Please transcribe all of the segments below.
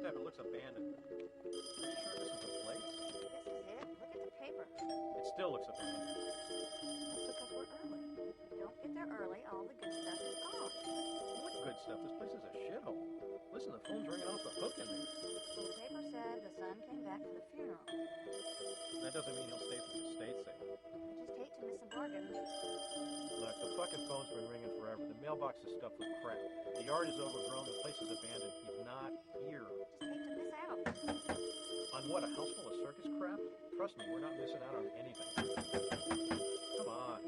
step, it looks abandoned. Are you sure this is the place? This is it. Look at the paper. It still looks abandoned. That's because we're early. Don't get there early. All the good stuff is gone. What good stuff? This place is a shithole. Listen, the phone's ringing off the hook in there. The paper said the son came back for the funeral. That doesn't mean he'll stay for the estate sale. I just hate to miss a bargain. Look, the fucking phone's been ringing forever. The mailbox is stuffed with crap. The yard is overgrown. The place is abandoned. He's not here. Just hate to miss out. On what, a house full of circus crap? Trust me, we're not missing out on anything. Come on.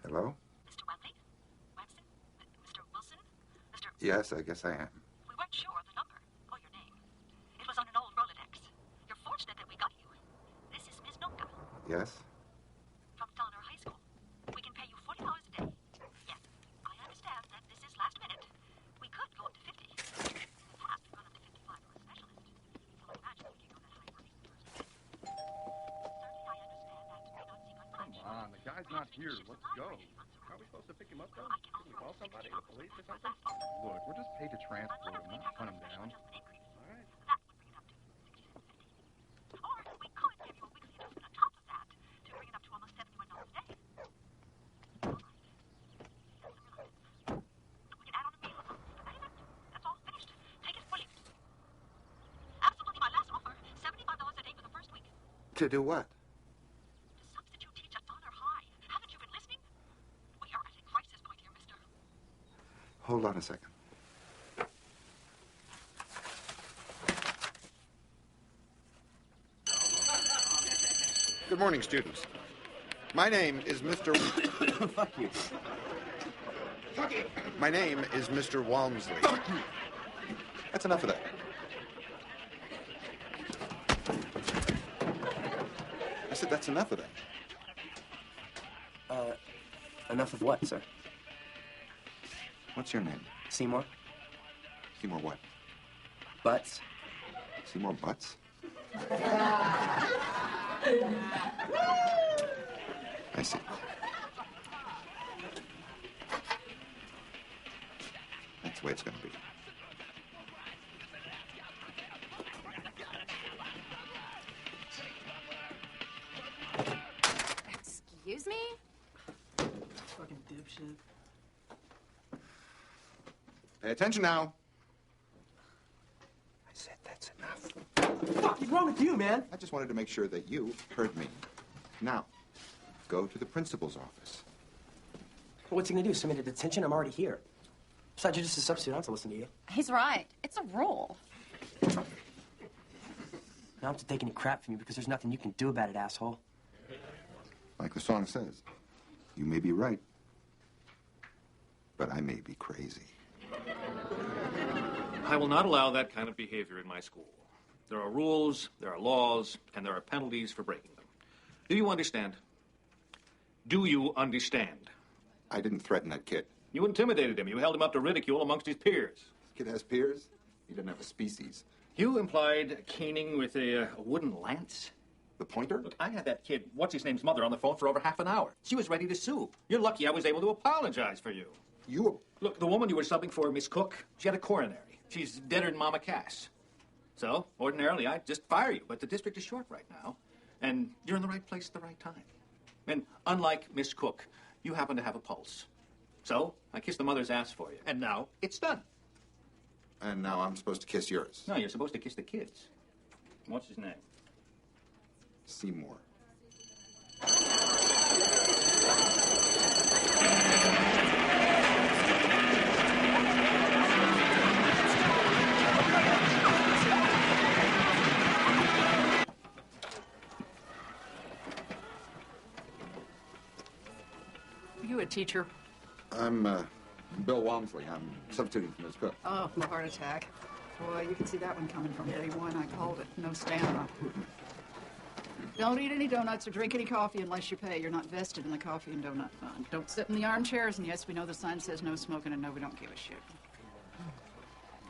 Hello? Mr. Wembley? Wemson? Mr. Wilson? Mr. Yes, I guess I am. We weren't sure of the number or your name. It was on an old Rolodex. You're fortunate that we got you. This is Miss Nunca Yes? from Donner High School. We can pay you $40 a day. Yes, I understand that this is last minute. We could go up to 50. In the past, we've gone up to 55 for a specialist. So I imagine we can go that high for a first grade. Certainly, I understand that may not seem like much. Come on, the guy's not here. Let's go. How are we supposed to pick him up, though? Can we call somebody, the police or something? Look, we're just paid to transport him, not hunt him down. All right. That would bring it up to $67.50. Or we could give you a weekly adjustment on top of that to bring it up to almost $71 a day. All right. We can add on a meal. That is it. That's all finished. Take it fully. Absolutely my last offer. $75 a day for the first week. To do what? To substitute teach at Donner High. Haven't you been listening? We are at a crisis point here, mister. Hold on a second. Good morning, students. My name is Mr. Fuck you. My name is Mr. Walmsley. That's enough of that. I said that's enough of that. Enough of what, sir? What's your name? Seymour? Seymour what? Butts? Seymour Butts? I see. That's the way it's going to be. Excuse me? Fucking dipshit. Pay attention now. I said that's enough. What the fuck is wrong with you, man? I just wanted to make sure that you heard me. Now, go to the principal's office. What's he gonna do? Send me to detention? I'm already here. Besides, you're just a substitute. I don't have to listen to you. He's right. It's a rule. I don't have to take any crap from you because there's nothing you can do about it, asshole. Like the song says, you may be right, but I may be crazy. I will not allow that kind of behavior in my school. There are rules, there are laws, and there are penalties for breaking them. Do you understand? Do you understand? I didn't threaten that kid. You intimidated him. You held him up to ridicule amongst his peers. This kid has peers. He doesn't have a species. You implied caning with a wooden lance? The pointer? Look, I had that kid, what's-his-name's mother, on the phone for over half an hour. She was ready to sue. You're lucky I was able to apologize for you. You... Look, the woman you were subbing for, Miss Cook, she had a coronary. She's deader than Mama Cass. So, ordinarily, I'd just fire you, but the district is short right now, and you're in the right place at the right time. And unlike Miss Cook, you happen to have a pulse. So, I kissed the mother's ass for you, and now it's done. And now I'm supposed to kiss yours. No, you're supposed to kiss the kids. What's his name? Seymour. you a teacher? I'm Bill Walmsley. I'm substituting for Ms. Cook. Oh, a heart attack. Boy, you could see that one coming from day one. I called it. No stamina. Don't eat any donuts or drink any coffee unless you pay. You're not vested in the coffee and donut fund. Don't sit in the armchairs, and yes, we know the sign says no smoking, and no, we don't give a shit.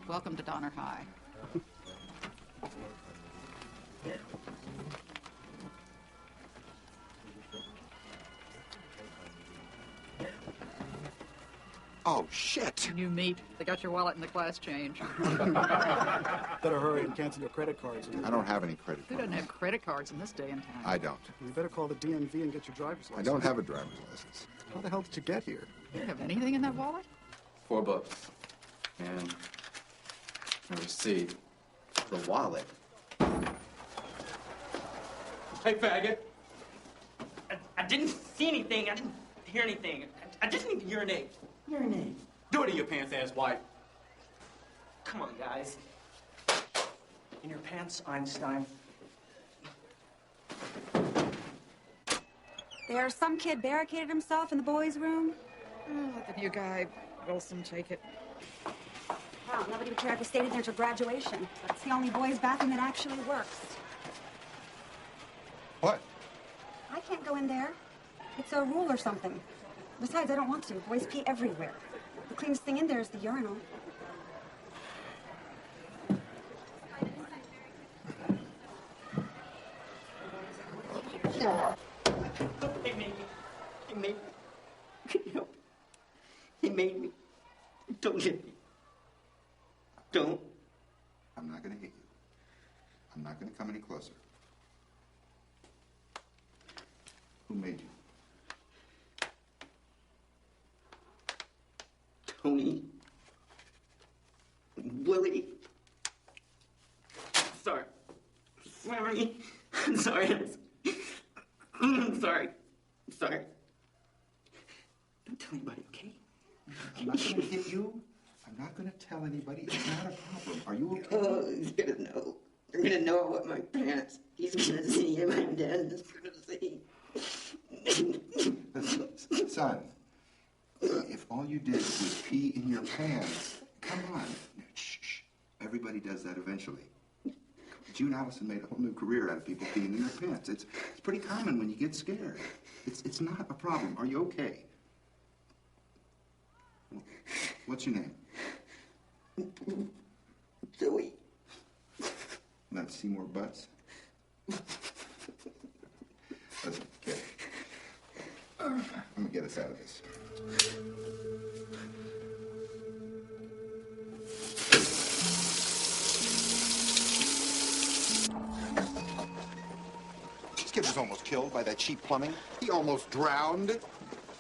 Welcome to Donner High. Oh, shit. You meet. They got your wallet and the class change. Better hurry and cancel your credit cards. I don't have any credit Who cards. doesn't have credit cards in this day and time? I don't. You better call the DMV and get your driver's license. I don't have a driver's license. How the hell did you get here? You have anything in that wallet? 4 books. And a receipt. The wallet. Hey, faggot. I didn't see anything. I didn't hear anything. I just need to urinate. Urinate. Do it in your pants, ass white. Come on, guys. In your pants, Einstein. There's some kid barricaded himself in the boys' room. Oh, let the new guy, Wilson, take it. Wow, nobody would care if he stayed in there till graduation. But it's the only boys' bathroom that actually works. What? I can't go in there. It's a rule or something. Besides, I don't want to. Boys pee everywhere. The cleanest thing in there is the urinal. He made me. He made me. You know, he made me. Don't hit me. Don't. I'm not going to hit you. I'm not going to come any closer. Who made you? Tony. Willie. Sorry. Sorry. I'm sorry. I'm sorry. I'm sorry. Don't tell anybody, okay? I'm not going to hit you. I'm not going to tell anybody. It's not a problem. Are you okay? Oh, he's gonna know. They're gonna know what my pants. He's gonna see, and my dad is gonna see. Son, if all you did was pee in your pants, come on. Shh, shh. Everybody does that eventually. June Allison made a whole new career out of people peeing in their pants. It's pretty common when you get scared. It's not a problem. Are you okay? What's your name? Joey. Let's see more butts. Listen, kid. I'm gonna get us out of this. This kid was almost killed by that cheap plumbing. He almost drowned.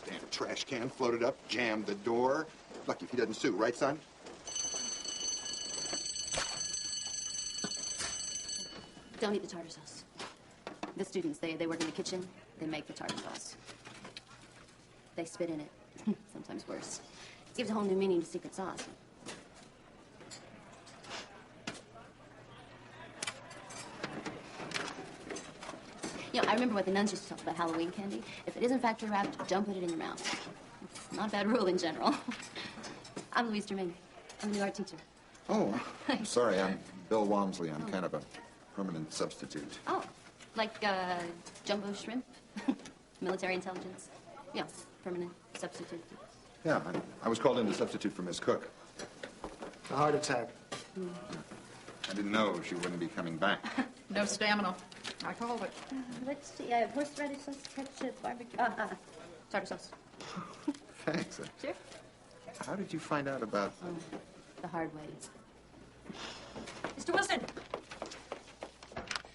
Damn trash can floated up, jammed the door. Lucky if he doesn't sue, right, son? Don't eat the tartar sauce. The students, they work in the kitchen. They make the tartar sauce. They spit in it. Sometimes worse. It gives a whole new meaning to secret sauce. You know, I remember what the nuns used to tell us about Halloween candy. If it isn't factory wrapped, don't put it in your mouth. It's not a bad rule in general. I'm Louise Germain. I'm a new art teacher. Oh, I'm sorry. I'm Bill Walmsley. I'm kind of a permanent substitute. Oh, like jumbo shrimp? Military intelligence? Yeah, permanent substitute. Yeah, I was called in to substitute for Miss Cook. A heart attack. I didn't know she wouldn't be coming back. No stamina. I called it. Let's see. I have horseradish sauce, ketchup, barbecue. Tartar sauce. Thanks. Sure. How did you find out about... The hard way. Mr. Wilson!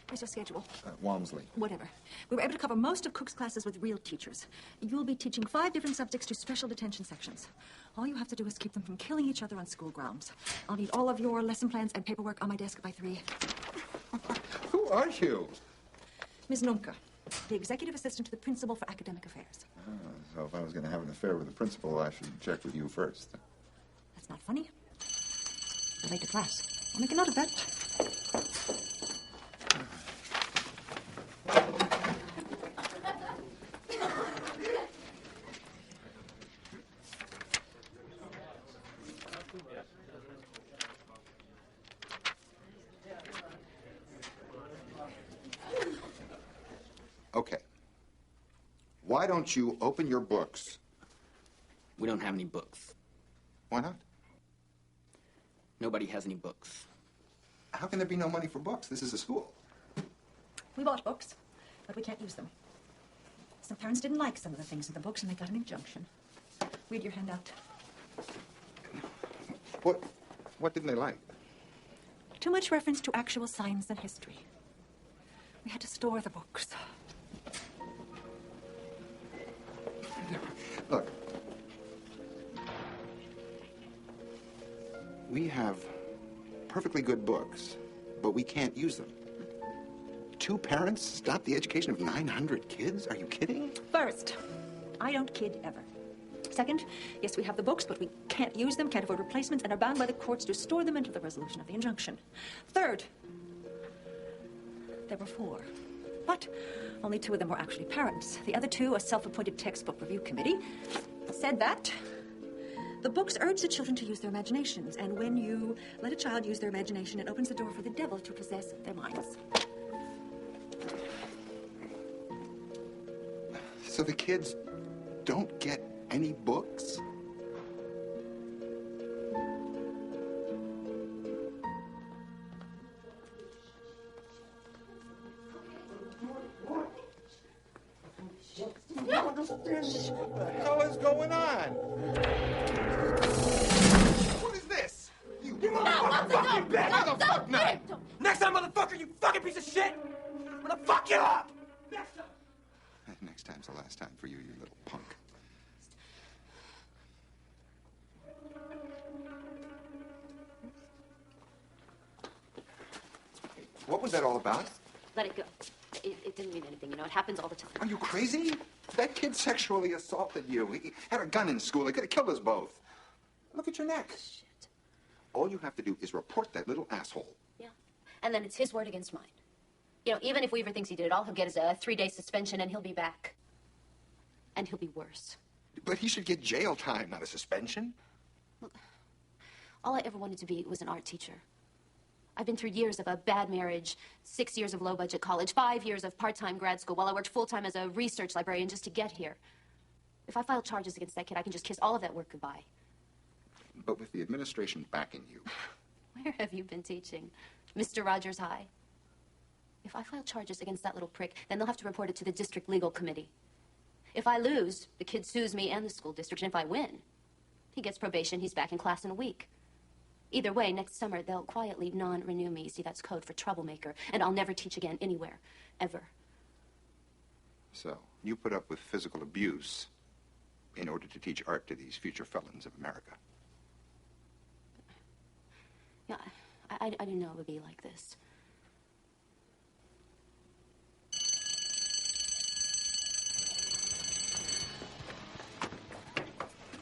Where's your schedule? Walmsley. Whatever. We were able to cover most of Cook's classes with real teachers. You'll be teaching 5 different subjects to special detention sections. All you have to do is keep them from killing each other on school grounds. I'll need all of your lesson plans and paperwork on my desk by 3. Who are you? Ms. Nunca, the executive assistant to the principal for academic affairs. So if I was going to have an affair with the principal, I should check with you first. That's not funny. You're late to class. I'll make a note of that. Okay. Why don't you open your books? We don't have any books. Why not? Nobody has any books. How can there be no money for books? This is a school. We bought books, but we can't use them. Some parents didn't like some of the things in the books, and they got an injunction. Read your handout. What didn't they like? Too much reference to actual science and history. We had to store the books. Look. We have perfectly good books, but we can't use them. 2 parents stop the education of 900 kids? Are you kidding? First, I don't kid ever. Second, yes, we have the books, but we can't use them, can't afford replacements, and are bound by the courts to store them until the resolution of the injunction. Third, there were 4. But only 2 of them were actually parents. The other 2, a self-appointed textbook review committee, said that the books urge the children to use their imaginations, and when you let a child use their imagination, it opens the door for the devil to possess their minds. So the kids don't get any books? What the hell is going on? What is this? You fucking bad motherfucker! No. Next time, motherfucker, you fucking piece of shit! I'm gonna fuck you up! Next time's the last time for you, you little punk. What was that all about? Let it go. It didn't mean anything, you know. It happens all the time. Are you crazy? That kid sexually assaulted you. He had a gun in school. He could have killed us both. Look at your neck. Shit. All you have to do is report that little asshole. Yeah. And then it's his word against mine. You know, even if Weaver thinks he did it, all he'll get is a 3-day suspension, and he'll be back. And he'll be worse. But he should get jail time, not a suspension. Look, all I ever wanted to be was an art teacher. I've been through years of a bad marriage, 6 years of low-budget college, 5 years of part-time grad school, while I worked full-time as a research librarian just to get here. If I file charges against that kid, I can just kiss all of that work goodbye. But with the administration backing you. Where have you been teaching? Mr. Rogers High? If I file charges against that little prick, then they'll have to report it to the district legal committee. If I lose, the kid sues me and the school district, and if I win, he gets probation, he's back in class in a week. Either way, next summer, they'll quietly non-renew me. See, that's code for troublemaker, and I'll never teach again anywhere, ever. So, you put up with physical abuse in order to teach art to these future felons of America. Yeah, I didn't know it would be like this.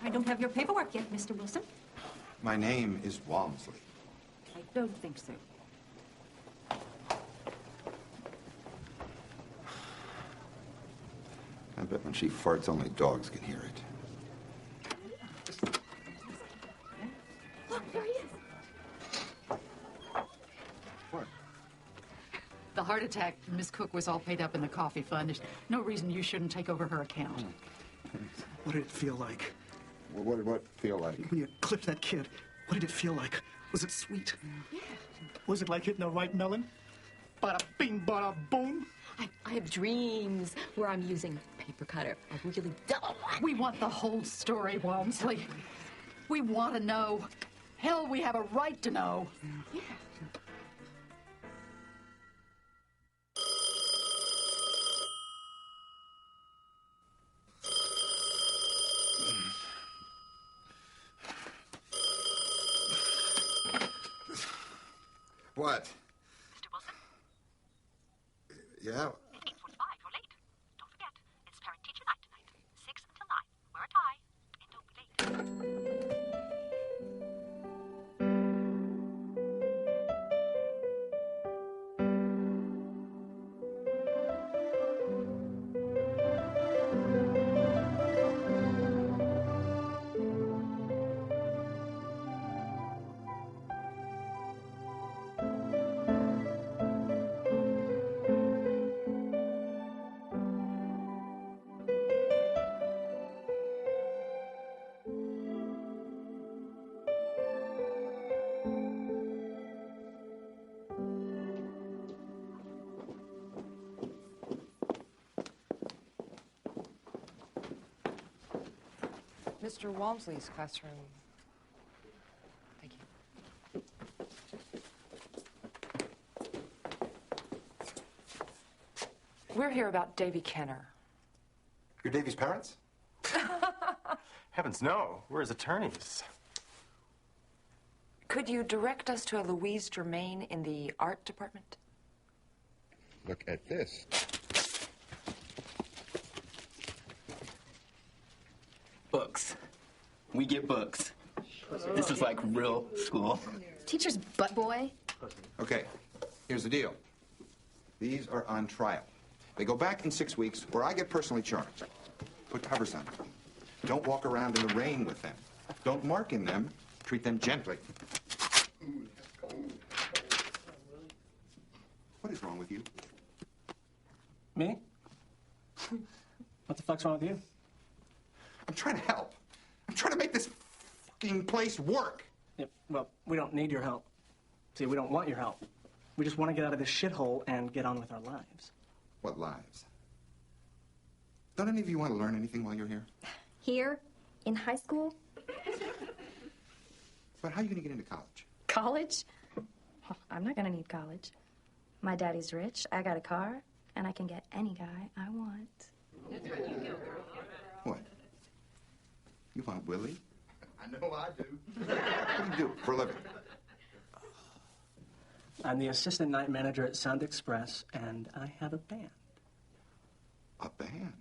I don't have your paperwork yet, Mr. Wilson. My name is Walmsley. I don't think so. I bet when she farts, only dogs can hear it. Look, there he is. What? The heart attack Miss Cook was all paid up in the coffee fund. There's no reason you shouldn't take over her account. What did it feel like? What did what feel like? When you clipped that kid, what did it feel like? Was it sweet? Yeah. Was it like hitting the right melon? Bada bing, bada boom. I have dreams where I'm using paper cutter. I really don't want. We want the whole story, Walmsley. We want to know. Hell, we have a right to know. Yeah. What? Mr. Wilson? Yeah? It's 8:45. You're late. Don't forget, it's parent-teacher night tonight. 6 until 9. Wear a tie. And don't be late. Mr. Walmsley's classroom. Thank you. We're here about Davy Kenner. You're Davy's parents? Heavens, no. We're his attorneys. Could you direct us to a Louise Germain in the art department? Look at this. Books. We get books. This is like real school. Teacher's butt boy. Okay, here's the deal. These are on trial. They go back in 6 weeks, or I get personally charged. Put covers on them. Don't walk around in the rain with them. Don't mark in them. Treat them gently. What is wrong with you? Me? What the fuck's wrong with you? I'm trying to help. I'm trying to make this fucking place work. Yeah, well, we don't need your help. See, we don't want your help. We just want to get out of this shithole and get on with our lives. What lives? Don't any of you want to learn anything while you're here? Here? In high school? But how are you going to get into college? College? I'm not going to need college. My daddy's rich, I got a car, and I can get any guy I want. What? You want Willie? I know I do. What do you do for a living? I'm the assistant night manager at Sound Express, and I have a band. A band?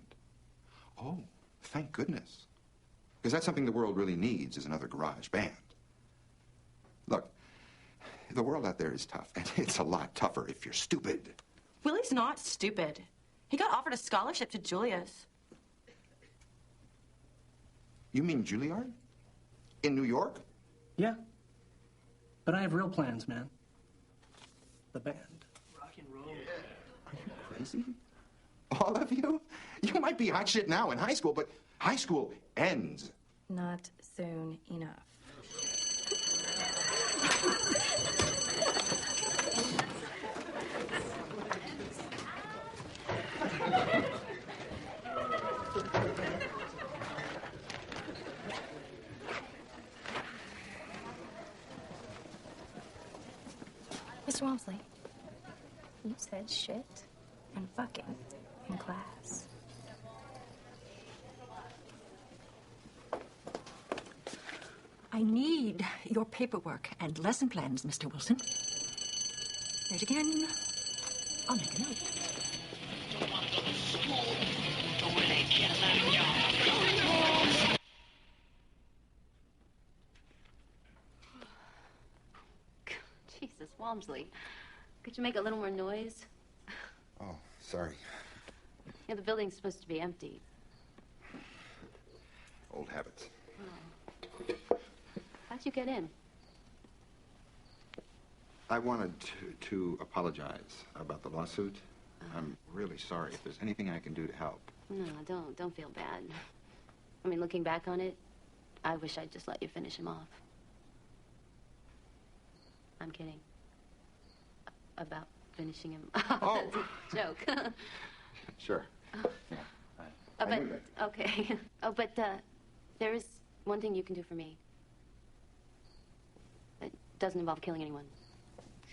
Oh, thank goodness. Because that's something the world really needs, is another garage band. Look, the world out there is tough, and it's a lot tougher if you're stupid. Willie's not stupid. He got offered a scholarship to Julia's. You mean Juilliard? In New York? Yeah. But I have real plans, man. The band. Rock and roll. Are you crazy? All of you? You might be hot shit now in high school, but high school ends. Not soon enough. Mr. Walmsley, you said shit and fucking in class. I need your paperwork and lesson plans, Mr. Wilson. Right again. I'll make a note. Jesus, Walmsley. Could you make a little more noise? Oh, sorry. Yeah, the building's supposed to be empty. Old habits. Oh. How'd you get in? I wanted to apologize about the lawsuit. I'm really sorry. If there's anything I can do to help. No, don't feel bad. I mean, looking back on it, I wish I'd just let you finish him off. I'm kidding. About finishing him. Oh. That's a joke. Sure. Yeah, I but knew that. okay. Oh, but there is one thing you can do for me. It doesn't involve killing anyone.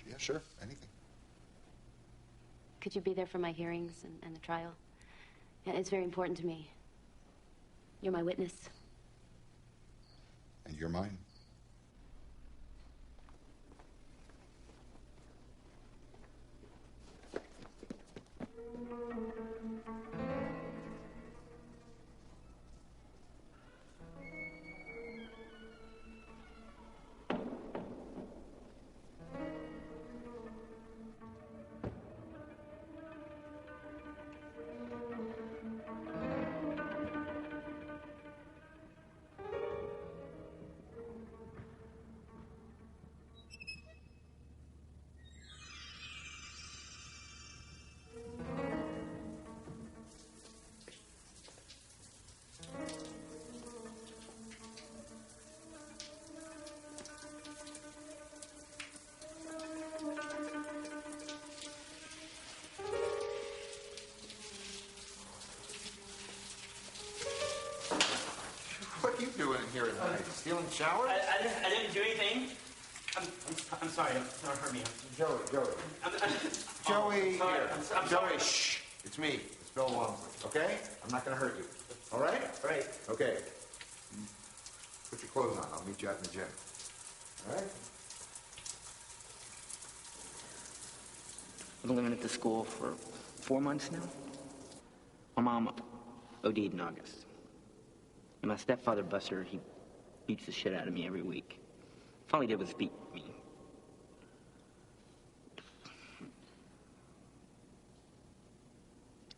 Yeah, sure. Anything. Could you be there for my hearings and the trial? Yeah, it's very important to me. You're my witness. And you're mine. here at night? Stealing showers? I didn't do anything. I'm sorry. Don't hurt me. Joey. Joey, sorry. I'm Joey, sorry. shh. It's me. It's Bill Walmsley, okay? I'm not going to hurt you. All right? Right. Okay. Put your clothes on. I'll meet you out in the gym. All right? I've been living at the school for 4 months now. My mom OD'd in August. And my stepfather, Buster, he beats the shit out of me every week. All he did was beat me.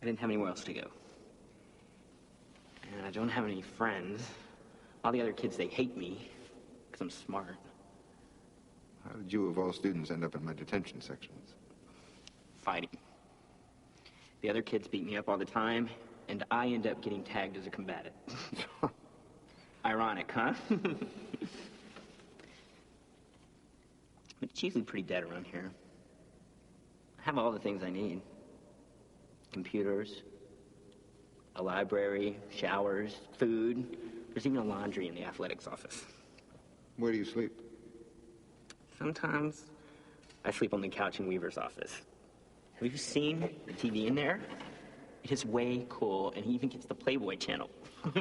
I didn't have anywhere else to go. And I don't have any friends. All the other kids, they hate me because I'm smart. How did you, of all students, end up in my detention sections? Fighting. The other kids beat me up all the time, and I end up getting tagged as a combatant. Ironic, huh? But it's usually pretty dead around here. I have all the things I need. Computers, a library, showers, food. There's even a laundry in the athletics office. Where do you sleep? Sometimes I sleep on the couch in Weaver's office. Have you seen the TV in there? It is way cool, and he even gets the Playboy channel. How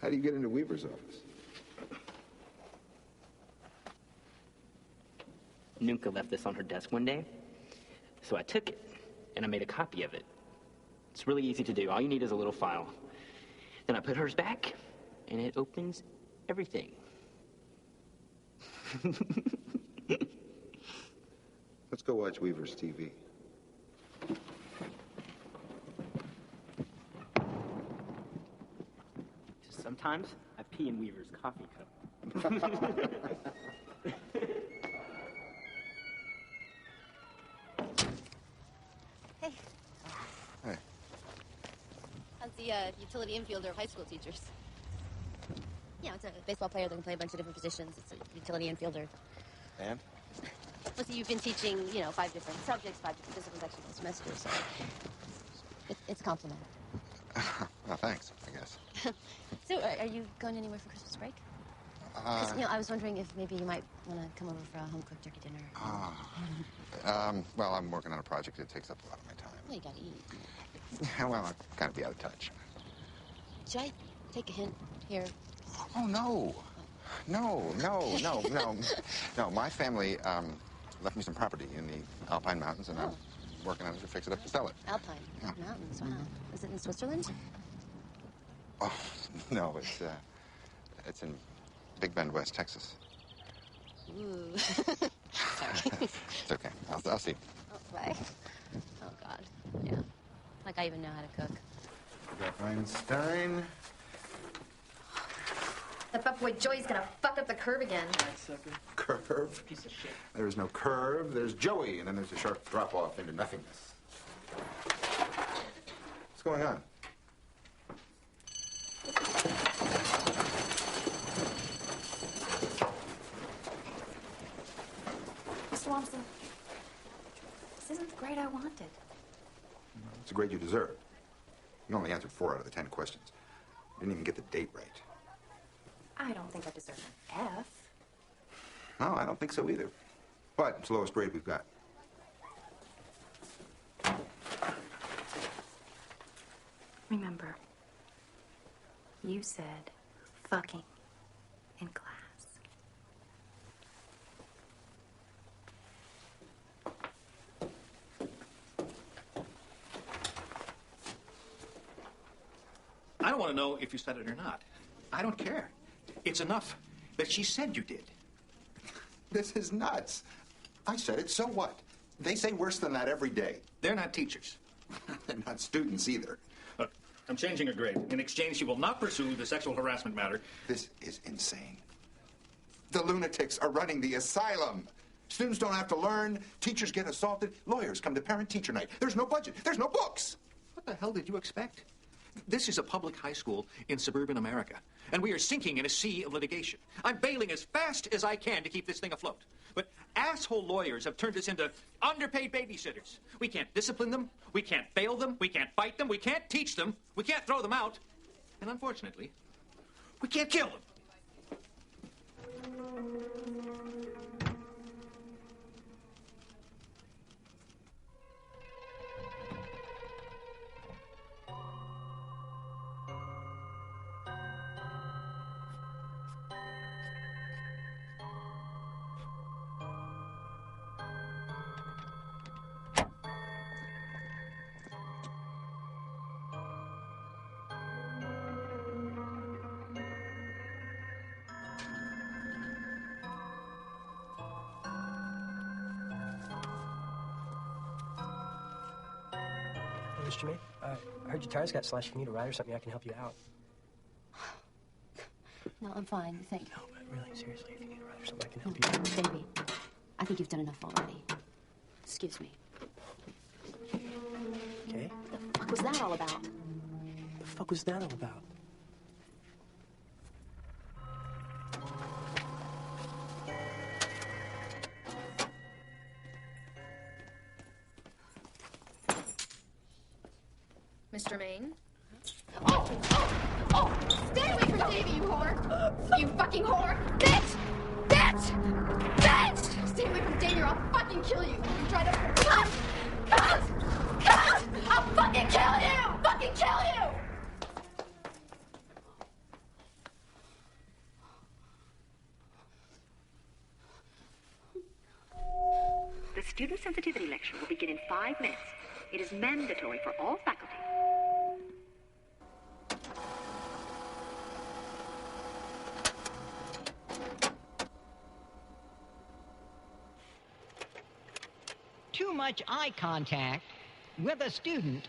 do you get into Weaver's office? Nunca left this on her desk one day, so I took it, and I made a copy of it. It's really easy to do. All you need is a little file. Then I put hers back, and it opens everything. Let's go watch Weaver's TV. Sometimes I pee in Weaver's coffee cup. Hey. Hey. How's the utility infielder of high school teachers? Yeah, it's a baseball player that can play a bunch of different positions. It's a utility infielder. And? Well, so you've been teaching, 5 different subjects, 5 different disciplines actually all semester, so it's complimentary. Well, thanks, I guess. So, are you going anywhere for Christmas break? 'Cause, I was wondering if maybe you might want to come over for a home-cooked turkey dinner. Well, I'm working on a project that takes up a lot of my time. Well, you gotta eat. Well, I'll kind of be out of touch. Should I take a hint here? Oh, no. No. My family left me some property in the Alpine Mountains, and I'm working on it to fix it up to sell it. Alpine Mountains, wow. Is it in Switzerland? Oh, no, it's in Big Bend, West Texas. Ooh. Sorry. It's okay. I'll see. Oh, bye. Oh, God. Yeah. Like I even know how to cook. Einstein. That fuckboy Joey's gonna fuck up the curve again. Curve? Piece of shit. There's no curve. There's Joey, and then there's a sharp drop-off into nothingness. What's going on? Mr. Walmsley, this isn't the grade I wanted. It's a grade you deserve. You only answered 4 out of the 10 questions. You didn't even get the date right. I don't think I deserve an F. No, I don't think so either. But it's the lowest grade we've got. Remember, you said fucking in class. I don't want to know if you said it or not. I don't care. It's enough that she said you did. This is nuts. I said it, so what? They say worse than that every day. They're not teachers. They're not students either. Look, I'm changing her grade. In exchange, she will not pursue the sexual harassment matter. This is insane. The lunatics are running the asylum. Students don't have to learn. Teachers get assaulted. Lawyers come to parent-teacher night. There's no budget. There's no books. What the hell did you expect? This is a public high school in suburban America, and we are sinking in a sea of litigation. I'm bailing as fast as I can to keep this thing afloat. But asshole lawyers have turned us into underpaid babysitters. We can't discipline them. We can't bail them. We can't fight them. We can't teach them. We can't throw them out. And unfortunately, We can't kill him. Mr. May, I heard your tires got slashed. If you need a ride or something, I can help you out. No, I'm fine. Thank you. No, but really, seriously, if you need a ride or something, I can help you out. Baby, I think you've done enough already. Excuse me. Okay? The fuck was that all about? The fuck was that all about? Mr. Maine? Oh! Stay away from Davy, you whore! You fucking whore! Bitch! Bitch! Bitch! Stay away from Davy or I'll fucking kill you! You try to... Cut! I'll fucking kill you! Fucking kill you! The student sensitivity lecture will begin in 5 minutes. It is mandatory for all faculty. Too much eye contact with a student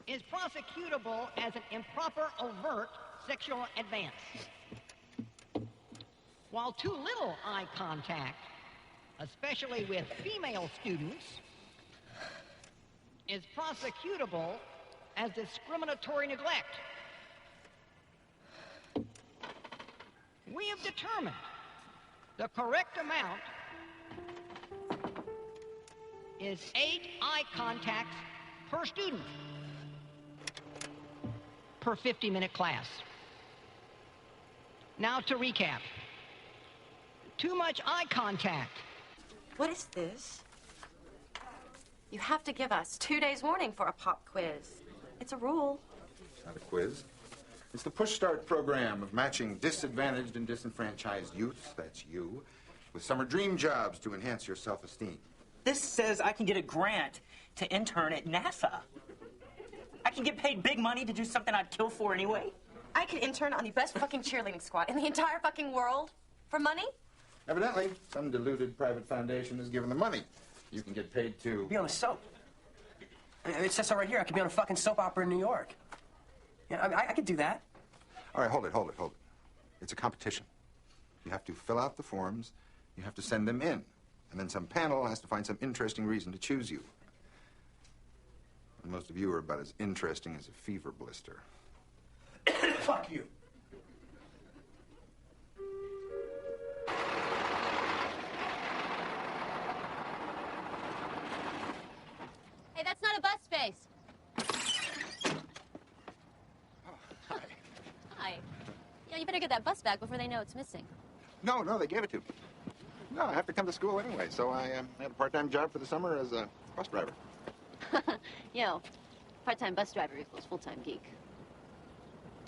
is prosecutable as an improper overt sexual advance. While too little eye contact, especially with female students, is prosecutable as discriminatory neglect. We have determined the correct amount is 8 eye contacts per student per 50-minute class. Now to recap. Too much eye contact. What is this? You have to give us 2 days warning for a pop quiz. It's a rule. It's not a quiz. It's the Push Start program of matching disadvantaged and disenfranchised youth, that's you, with summer dream jobs to enhance your self-esteem. This says I can get a grant to intern at NASA. I can get paid big money to do something I'd kill for anyway. I could intern on the best fucking cheerleading squad in the entire fucking world for money? Evidently, some deluded private foundation has given the money. You can get paid to... Be on a soap. It says so right here. I could be on a fucking soap opera in New York. Yeah, I mean, I could do that. All right, hold it. It's a competition. You have to fill out the forms, you have to send them in, and then some panel has to find some interesting reason to choose you. And most of you are about as interesting as a fever blister. Fuck you. Hey, that's not a bus space. Hi. Hi. Yeah, you better get that bus back before they know it's missing. No, they gave it to me. No, I have to come to school anyway, so I had a part-time job for the summer as a bus driver. Part-time bus driver equals full-time geek.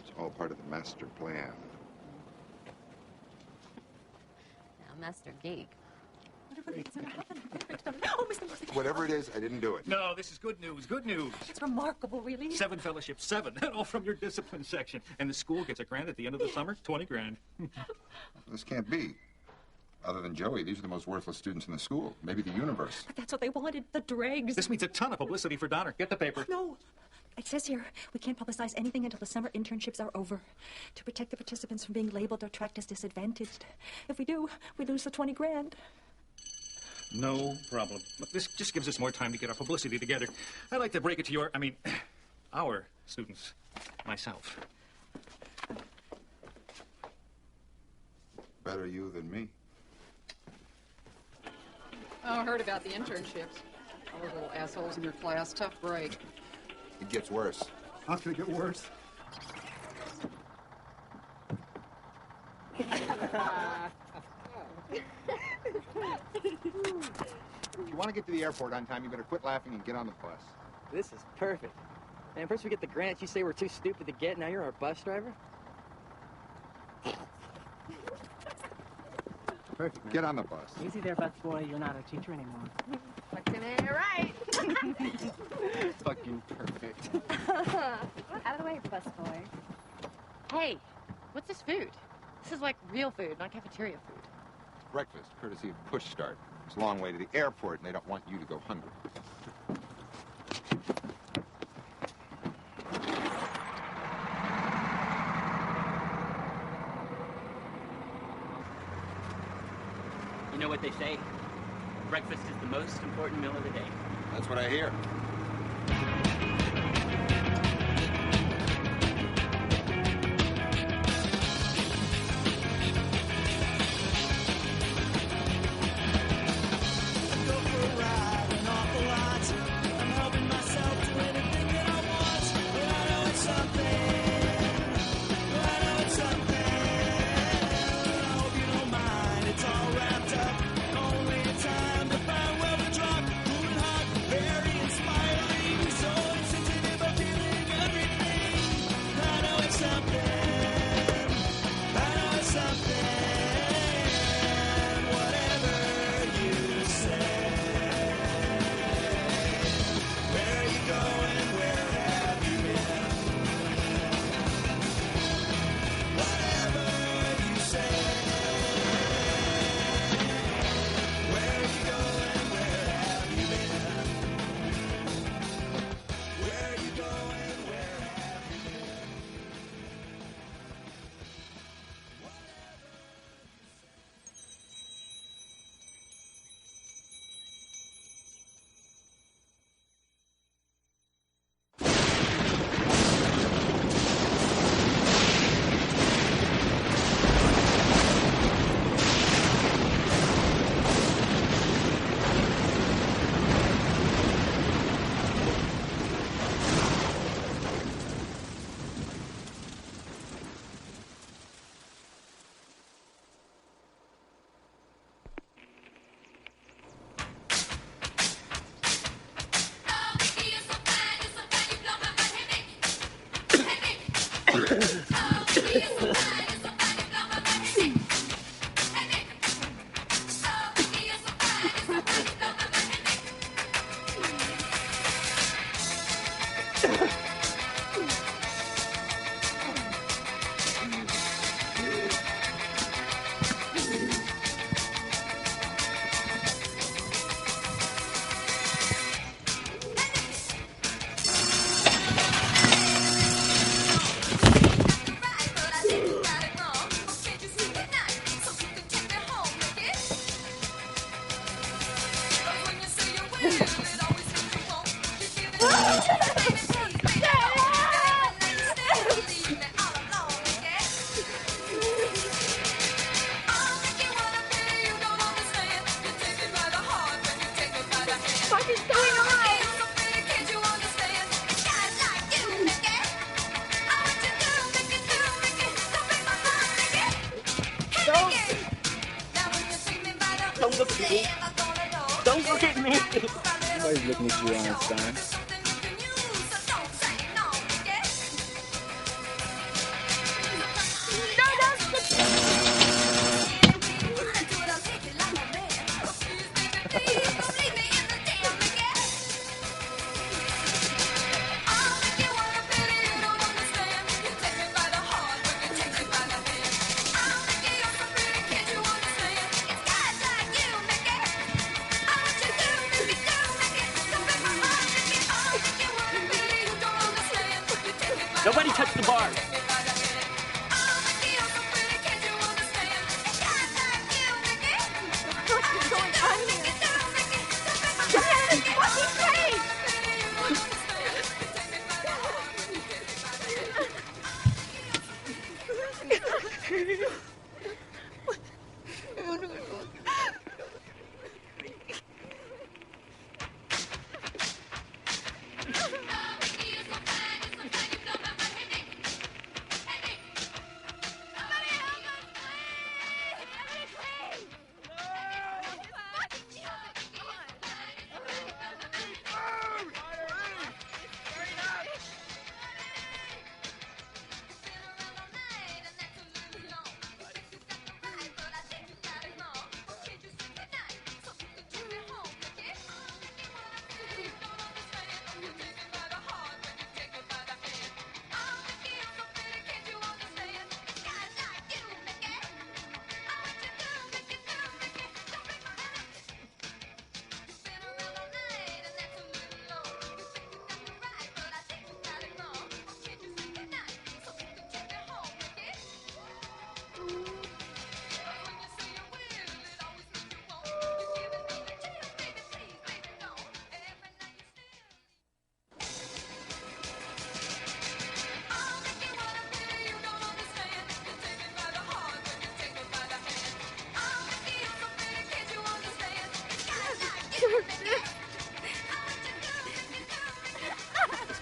It's all part of the master plan. Now, master geek. Whatever it is, I didn't do it. No, this is good news, good news. It's remarkable, really. 7 fellowships, 7, all from your discipline section. And the school gets a grant at the end of the summer, 20 grand. This can't be. Other than Joey, these are the most worthless students in the school, maybe the universe. But that's what they wanted, the dregs. This means a ton of publicity for Donner. Get the paper. No. It says here, we can't publicize anything until the summer internships are over to protect the participants from being labeled or tracked as disadvantaged. If we do, we lose the 20 grand. No problem. Look, this just gives us more time to get our publicity together. I'd like to break it to our students, myself. Better you than me. Oh, I heard about the internships. All those little assholes in your class. Tough break. It gets worse. How's it gonna get worse? If you want to get to the airport on time, you better quit laughing and get on the bus. This is perfect. Man, first we get the grant you say we're too stupid to get, now you're our bus driver? Perfect, man. Get on the bus. Easy there, busboy. You're not a teacher anymore. Fucking right. Fucking perfect. Out of the way, busboy. Hey, what's this food? This is like real food, not cafeteria food. It's breakfast, courtesy of Push Start. It's a long way to the airport, and they don't want you to go hungry. You know what they say? Breakfast is the most important meal of the day. That's what I hear. Don't look at me. Don't look at me. Nobody's looking at you, Einstein. Nobody touch the bar. What's going on here? Yes, fucking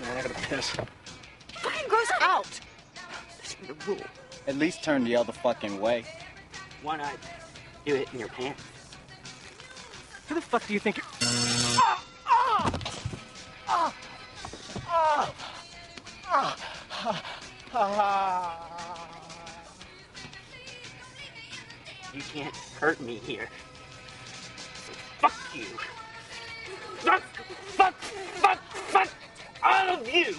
man. I gotta piss. Fucking gross out! That's the rule. At least turn the other fucking way. Why not do it in your pants? Who the fuck do you think You can't hurt me here. So fuck you. Fuck all of you!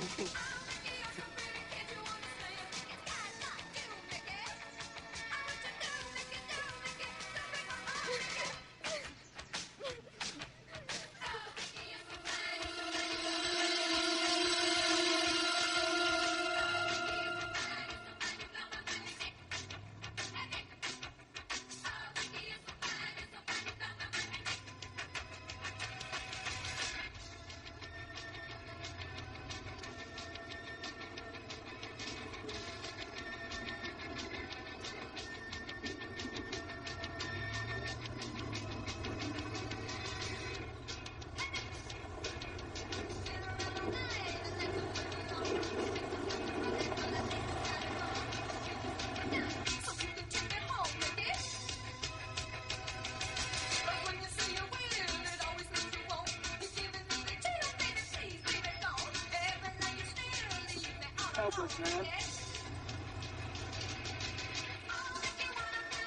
help us, man?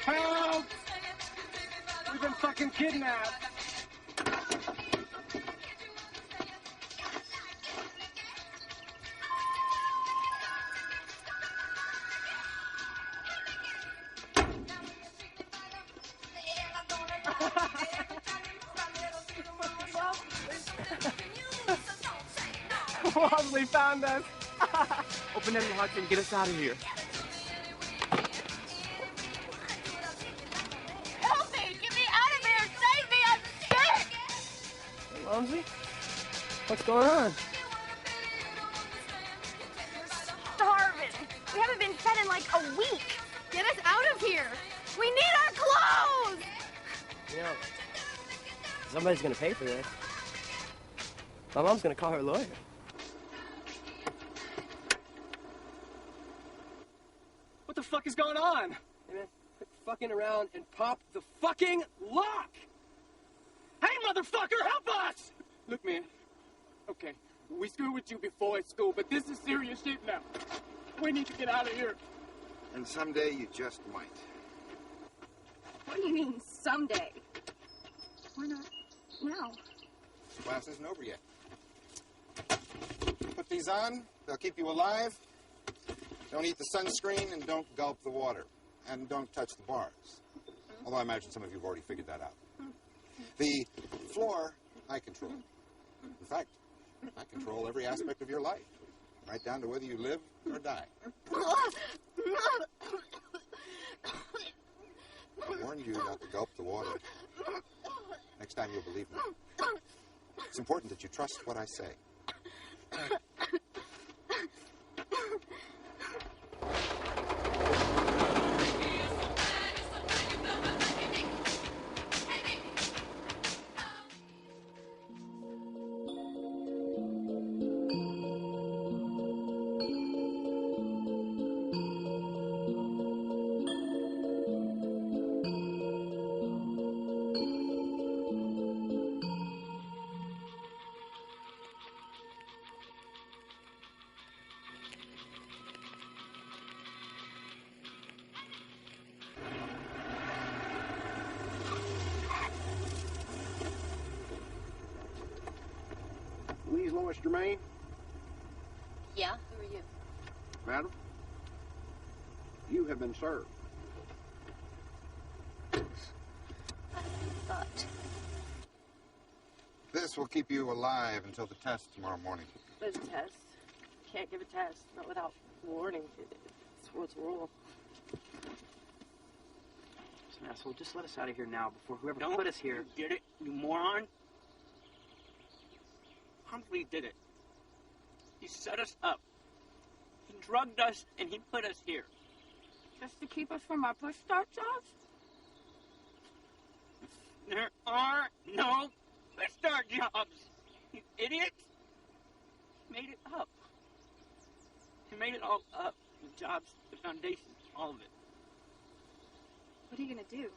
Help! We've been fucking kidnapped. Walmsley found us. Open them hearts and get us out of here. Help me! Get me out of here! Save me! I'm sick! Hey, Walmsley? What's going on? We're starving. We haven't been fed in like a week. Get us out of here. We need our clothes! You know, somebody's gonna pay for this. My mom's gonna call her lawyer. What the fuck is going on? Hey, man, quit fucking around and pop the fucking lock! Hey, motherfucker, help us! Look, man. Okay, we screwed with you before at school, but this is serious shit now. We need to get out of here. And someday you just might. What do you mean, someday? Why not now? Class isn't over yet. Put these on. They'll keep you alive. Don't eat the sunscreen and don't gulp the water. And don't touch the bars. Although I imagine some of you have already figured that out. The floor, I control. In fact, I control every aspect of your life. Right down to whether you live or die. I warned you not to gulp the water. Next time you'll believe me. It's important that you trust what I say. Germain? Yeah, who are you? Madam, you have been served. But This will keep you alive until the test tomorrow morning. There's a test. Can't give a test, not without warning. It's what's the rule. Listen, asshole, just let us out of here now before whoever Don't put us here. You get it, you moron? Humphrey did it. He set us up. He drugged us and he put us here. Just to keep us from our push start jobs? There are no push start jobs. You idiot. made it up. He made it all up. The jobs, the foundation, all of it. What are you gonna do?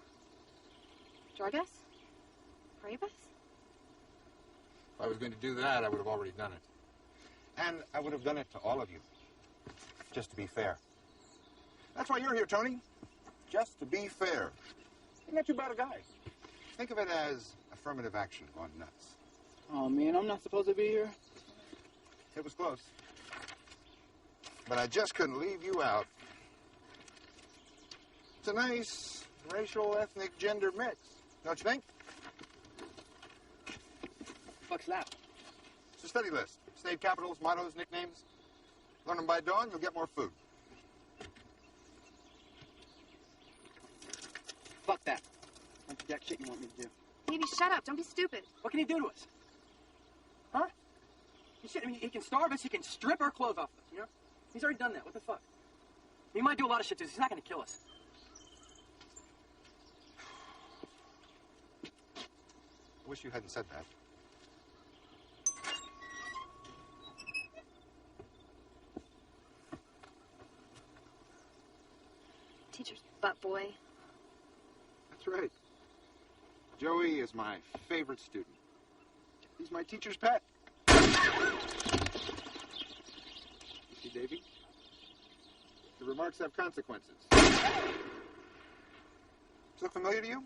Drug us? Rape us? If I was going to do that, I would have already done it. And I would have done it to all of you. Just to be fair. That's why you're here, Tony. Just to be fair. You're not too bad a guy. Think of it as affirmative action gone nuts. Oh, man, I'm not supposed to be here? It was close. But I just couldn't leave you out. It's a nice racial, ethnic, gender mix. Don't you think? What's that? It's a study list. State capitals, mottos, nicknames. Learn them by dawn, you'll get more food. Fuck that. Don't do that shit you want me to do. Baby, shut up. Don't be stupid. What can he do to us? Huh? He can starve us. He can strip our clothes off us, you know? He's already done that. What the fuck? He might do a lot of shit to us. He's not going to kill us. I wish you hadn't said that. Teacher's butt boy. That's right. Joey is my favorite student. He's my teacher's pet. You see, Davy? The remarks have consequences. Does it look familiar to you?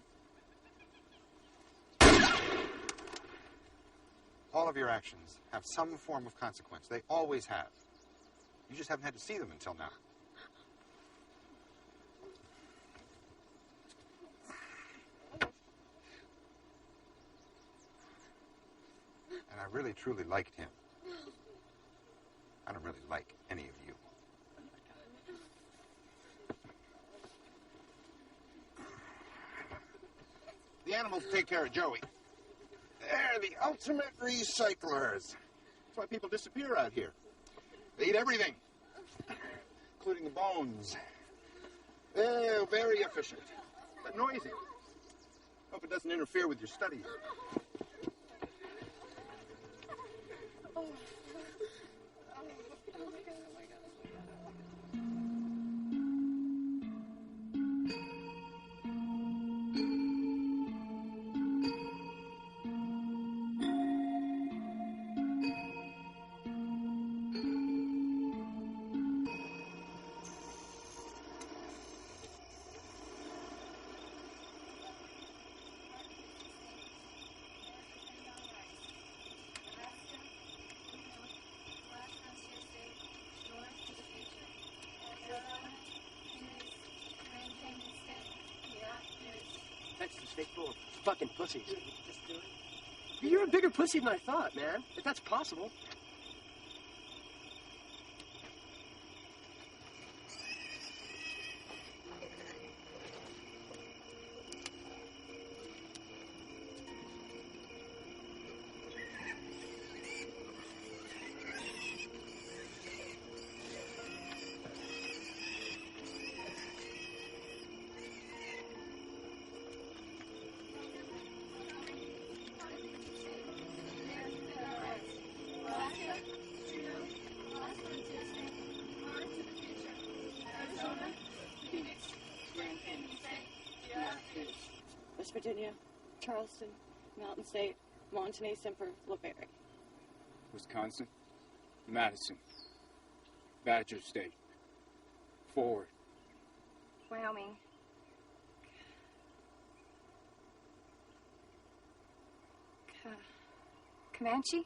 All of your actions have some form of consequence. They always have. You just haven't had to see them until now. And I really, truly liked him. I don't really like any of you. The animals take care of Joey. They're the ultimate recyclers. That's why people disappear out here. They eat everything, including the bones. They're very efficient, but noisy. Hope it doesn't interfere with your studies. Texas is state full of fucking pussies. You're a bigger pussy than I thought, man. If that's possible. West Virginia, Charleston, Mountain State, Montana, Semper, LaFerre. Wisconsin, Madison, Badger State, Forward. Wyoming. Comanche?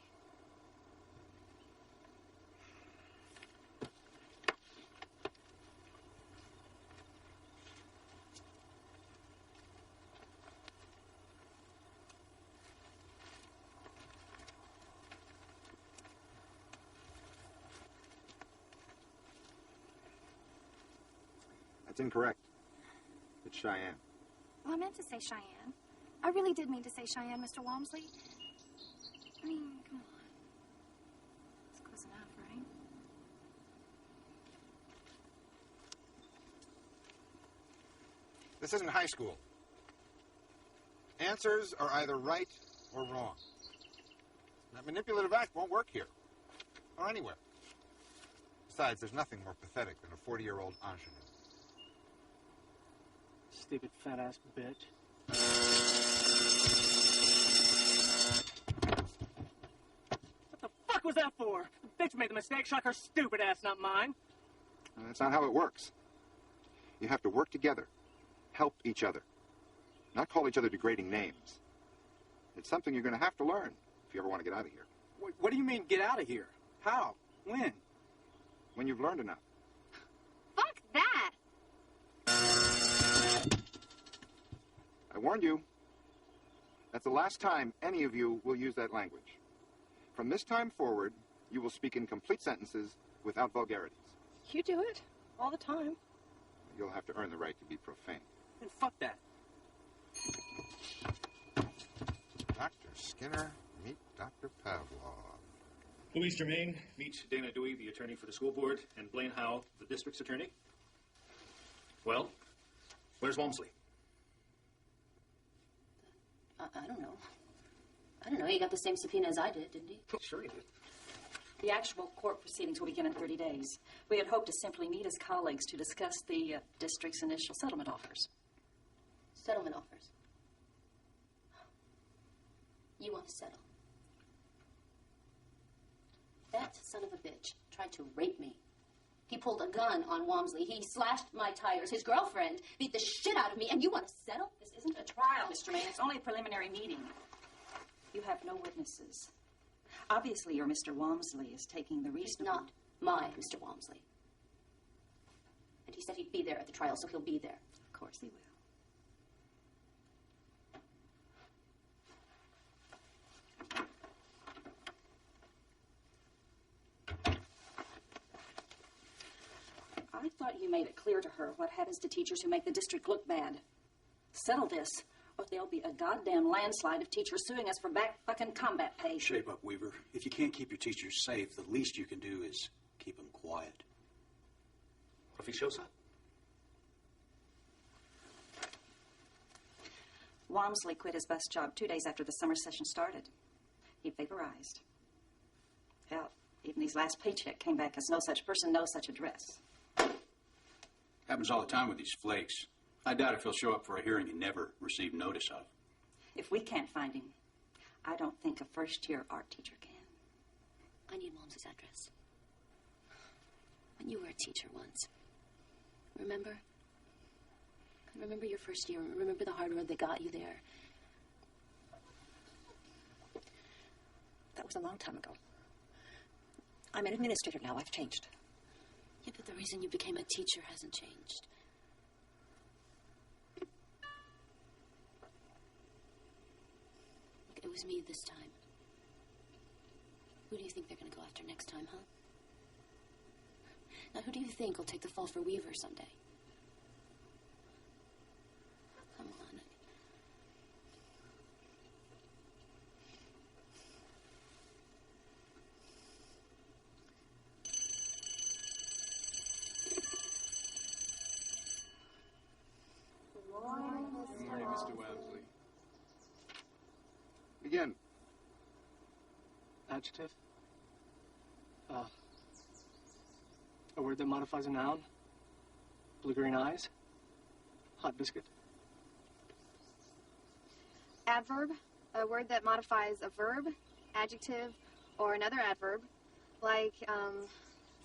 That's incorrect. It's Cheyenne. Well, I meant to say Cheyenne. I really did mean to say Cheyenne, Mr. Walmsley. I mean, come on. It's close enough, right? This isn't high school. Answers are either right or wrong. That manipulative act won't work here. or anywhere. Besides, there's nothing more pathetic than a 40-year-old ingenue. Stupid fat-ass bitch. What the fuck was that for? The bitch made the mistake, shock her stupid ass, not mine. That's not how it works. You have to work together, help each other, not call each other degrading names. It's something you're going to have to learn if you ever want to get out of here. What do you mean, get out of here? How? When? When you've learned enough. Fuck that! I warned you. That's the last time any of you will use that language. From this time forward, you will speak in complete sentences without vulgarities. You do it all the time. You'll have to earn the right to be profane. Then fuck that. Dr. Skinner, meet Dr. Pavlov. Louise Germain, meet Dana Dewey, the attorney for the school board, and Blaine Howe, the district's attorney. Well, where's Walmsley? I don't know. I don't know. He got the same subpoena as I did, didn't he? Sure he did. The actual court proceedings will begin in 30 days. We had hoped to simply meet as colleagues to discuss the district's initial settlement offers. Settlement offers. You want to settle. That son of a bitch tried to rape me. He pulled a gun on Walmsley. He slashed my tires. His girlfriend beat the shit out of me, and you want to settle? This isn't a trial, Miss Germain. It's only a preliminary meeting. You have no witnesses. Obviously, your Mr. Walmsley is taking the reasonable... He's not my Mr. Walmsley. And he said he'd be there at the trial, so he'll be there. Of course he will. I thought you made it clear to her what happens to teachers who make the district look bad. Settle this, or there'll be a goddamn landslide of teachers suing us for back-fucking combat pay. Shape up, Weaver. If you can't keep your teachers safe, the least you can do is keep them quiet. What if he shows up? Walmsley quit his bus job 2 days after the summer session started. He vaporized. Hell, even his last paycheck came back as no such person, no such address. Happens all the time with these flakes. I doubt if he'll show up for a hearing he never received notice of. If we can't find him, I don't think a first-year art teacher can. I need Walmsley's address. When you were a teacher once, remember? Remember your first year? Remember the hard road that got you there? That was a long time ago. I'm an administrator now. I've changed. Yeah, but the reason you became a teacher hasn't changed. Look, it was me this time. Who do you think they're going to go after next time, huh? Now, who do you think will take the fall for Weaver someday? Come on. Good morning, Mr. Walmsley. Begin. Adjective. A word that modifies a noun. Blue-green eyes. Hot biscuit. Adverb, a word that modifies a verb, adjective, or another adverb, like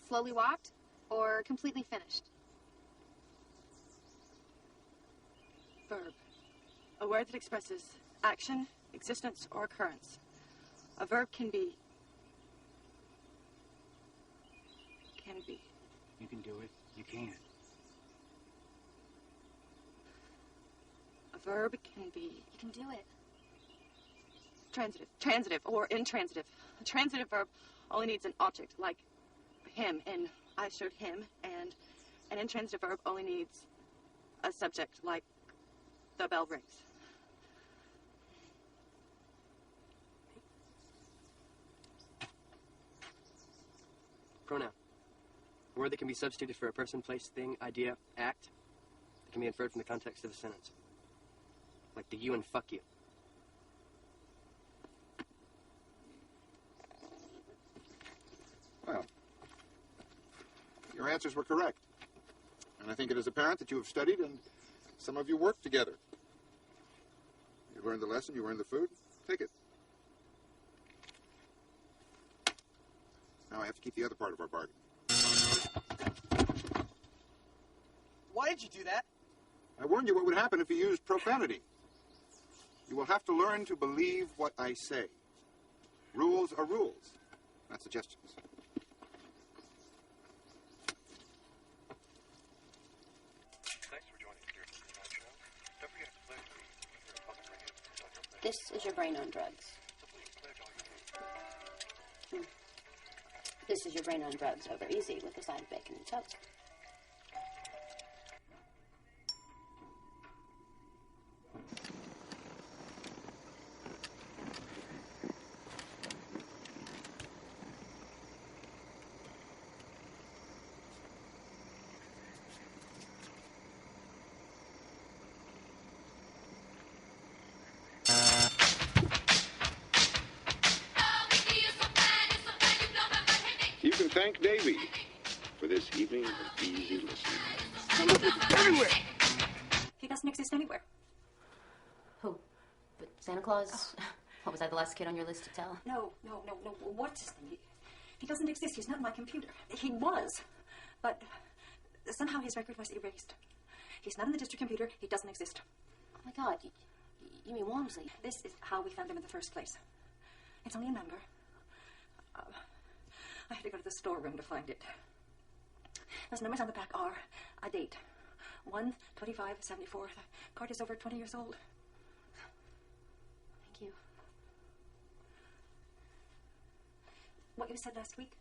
slowly walked or completely finished. Verb, a word that expresses action, existence, or occurrence. A verb can be. You can do it. You can. A verb can be. You can do it. Transitive, or intransitive. A transitive verb only needs an object, like him, and I showed him, and an intransitive verb only needs a subject, like the bell rings. Pronoun. A word that can be substituted for a person, place, thing, idea, act. That can be inferred from the context of a sentence. Like the you and fuck you. answers were correct. And I think it is apparent that you have studied and some of you worked together. You learned the lesson, you earned the food. Take it. Now I have to keep the other part of our bargain. Why did you do that? I warned you what would happen if you used profanity. You will have to learn to believe what I say. Rules are rules, not suggestions. This is your brain on drugs. This is your brain on drugs over easy with a side of bacon and toast. You can thank Davy for this evening of easy listening. Everywhere! He doesn't exist anywhere. Who? But Santa Claus? What, was I the last kid on your list to tell? No. What's his name? He doesn't exist. He's not on my computer. He was. But somehow his record was erased. He's not on the district computer. He doesn't exist. Oh, my God. You mean Walmsley? This is how we found him in the first place. It's only a number. I had to go to the storeroom to find it. Those numbers on the back are a date. 1/25/74. The card is over 20 years old. Thank you. What you said last week,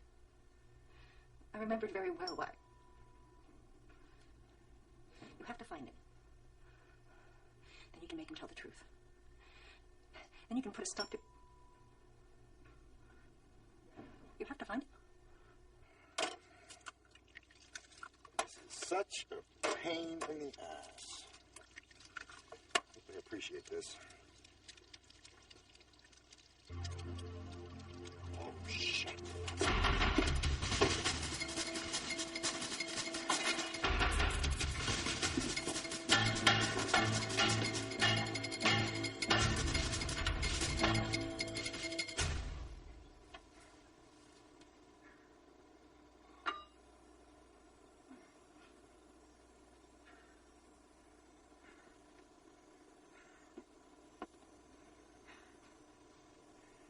I remembered very well. Why? You have to find him. Then you can make him tell the truth. Then you can put a stop to... You have to find him. Such a pain in the ass. I hope they appreciate this. Oh, shit.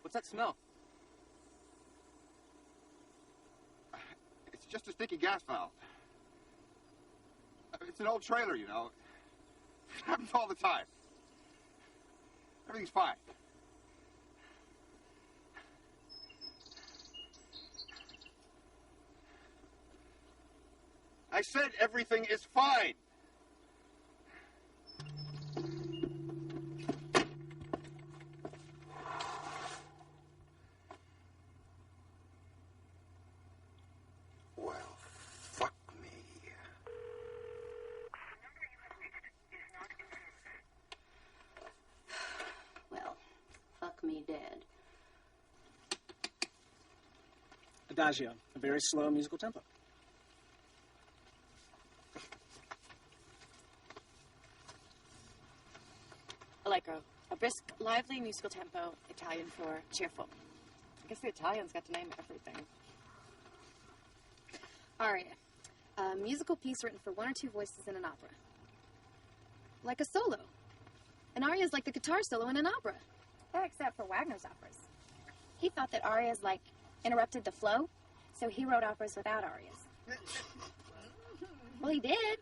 What's that smell? It's just a sticky gas valve. It's an old trailer, you know. It happens all the time. Everything's fine. I said everything is fine. Me dead. Adagio, a very slow musical tempo. Allegro, a brisk, lively musical tempo, Italian for cheerful. I guess the Italians got to name everything. Aria, a musical piece written for one or two voices in an opera. Like a solo. An aria is like the guitar solo in an opera. Except for Wagner's operas. He thought that arias, interrupted the flow, so he wrote operas without arias. Well, he did.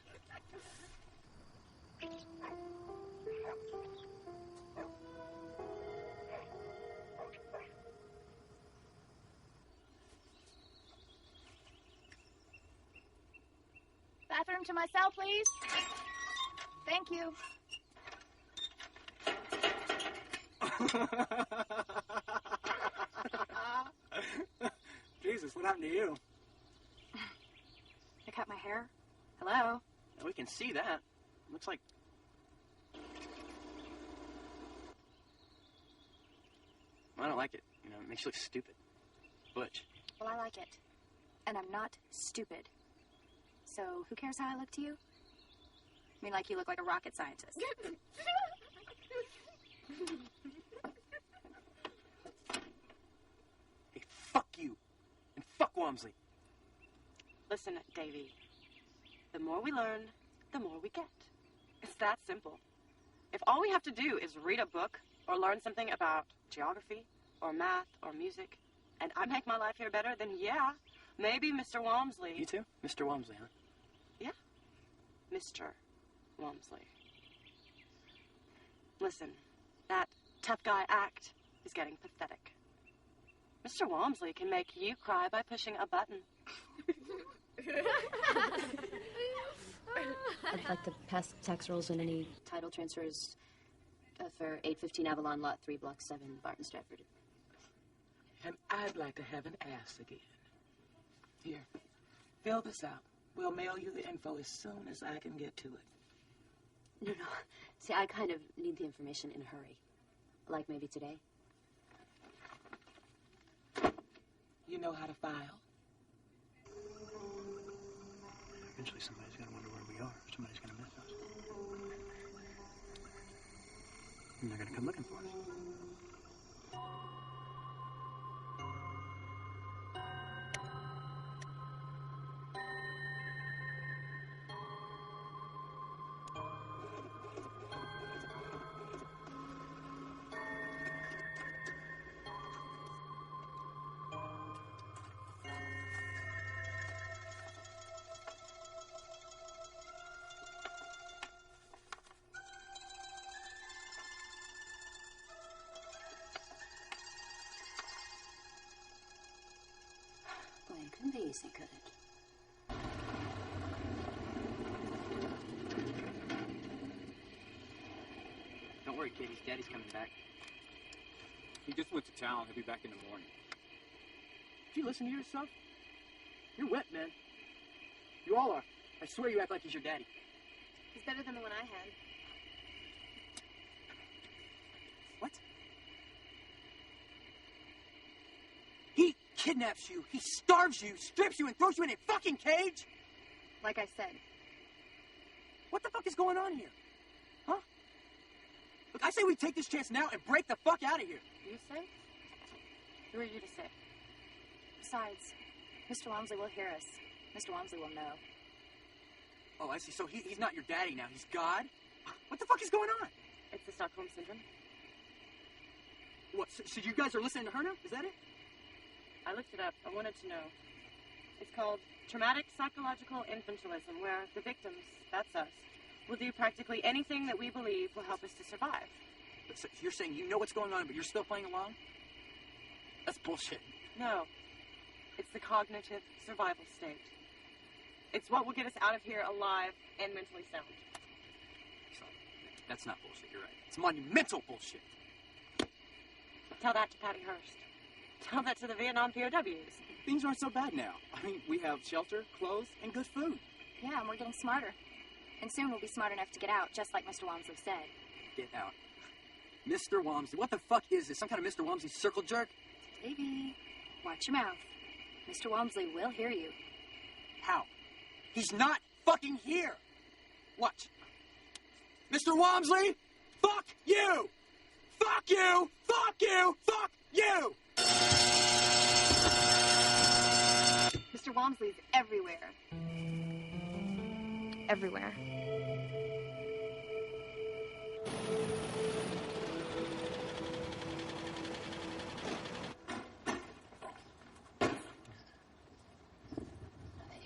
Bathroom to my cell, please. Thank you. Jesus, what happened to you? I cut my hair. Hello? We can see that. Looks like... I don't like it. You know, it makes you look stupid. Butch. Well, I like it. And I'm not stupid. So, who cares how I look to you? I mean, like you look like a rocket scientist. Hey, fuck you. And fuck Walmsley. Listen, Davy. The more we learn, the more we get. It's that simple. If all we have to do is read a book or learn something about geography or math or music, and I make my life here better, then yeah, maybe Mr. Walmsley. You too? Mr. Walmsley, huh? Yeah. Mr. Walmsley. Listen, that tough guy act is getting pathetic. Mr. Walmsley can make you cry by pushing a button. I'd like to pass tax rolls and any title transfers for 815 Avalon, Lot 3, Block 7, Barton, Stratford. And I'd like to have an ass again. Here, fill this out. We'll mail you the info as soon as I can get to it. No. See, I kind of need the information in a hurry. Like maybe today. You know how to file? Eventually somebody's going to wonder where we are. Somebody's going to miss us. And they're going to come looking for us. Boy, it couldn't be easy, could it? Don't worry, Katie's daddy's coming back. He just went to town. He'll be back in the morning. Did you listen to yourself? You're wet, man. You all are. I swear you act like he's your daddy. He's better than the one I had. What? He kidnaps you, he starves you, strips you, and throws you in a fucking cage? Like I said. What the fuck is going on here? Huh? Look, I say we take this chance now and break the fuck out of here. You say? Who are you to say? Besides, Mr. Walmsley will hear us. Mr. Walmsley will know. Oh, I see. So he's not your daddy now. He's God? What the fuck is going on? It's the Stockholm Syndrome. What, so you guys are listening to her now? Is that it? I looked it up. I wanted to know. It's called traumatic psychological infantilism, where the victims, that's us, will do practically anything that we believe will help us to survive. So you're saying you know what's going on, but you're still playing along? That's bullshit. No. It's the cognitive survival state. It's what will get us out of here alive and mentally sound. So, that's not bullshit, you're right. It's monumental bullshit. Tell that to Patty Hearst. Tell that to the Vietnam POWs. Things aren't so bad now. I mean, we have shelter, clothes, and good food. Yeah, and we're getting smarter. And soon we'll be smart enough to get out, just like Mr. Walmsley said. Get out. Mr. Walmsley. What the fuck is this? Some kind of Mr. Walmsley circle jerk? Davey, watch your mouth. Mr. Walmsley will hear you. How? He's not fucking here. Watch. Mr. Walmsley, fuck you! Fuck you! Fuck you! Fuck you! Mr. Walmsley's everywhere. Everywhere.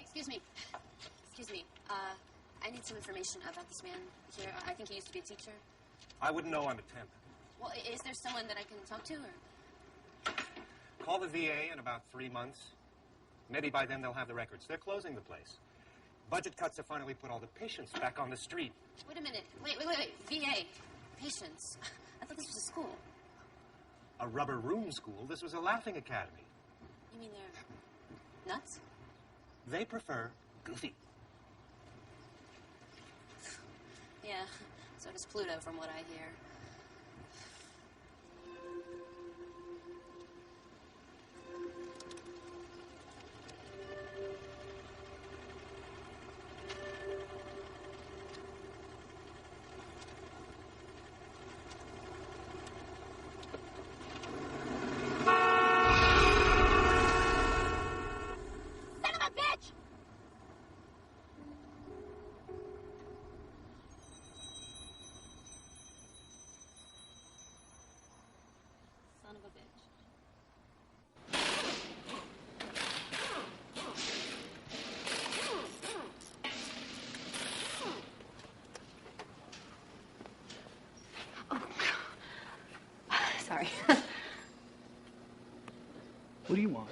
Excuse me. I need some information about this man here. I think he used to be a teacher. I wouldn't know. I'm a temp. Well, is there someone that I can talk to, or? Call the VA in about 3 months. Maybe by then they'll have the records. They're closing the place. Budget cuts have finally put all the patients back on the street. Wait a minute. Wait. VA. Patients. I thought this was a school. A rubber room school? This was a laughing academy. You mean they're nuts? They prefer goofy. Yeah, so does Pluto, from what I hear. sorry. What do you want?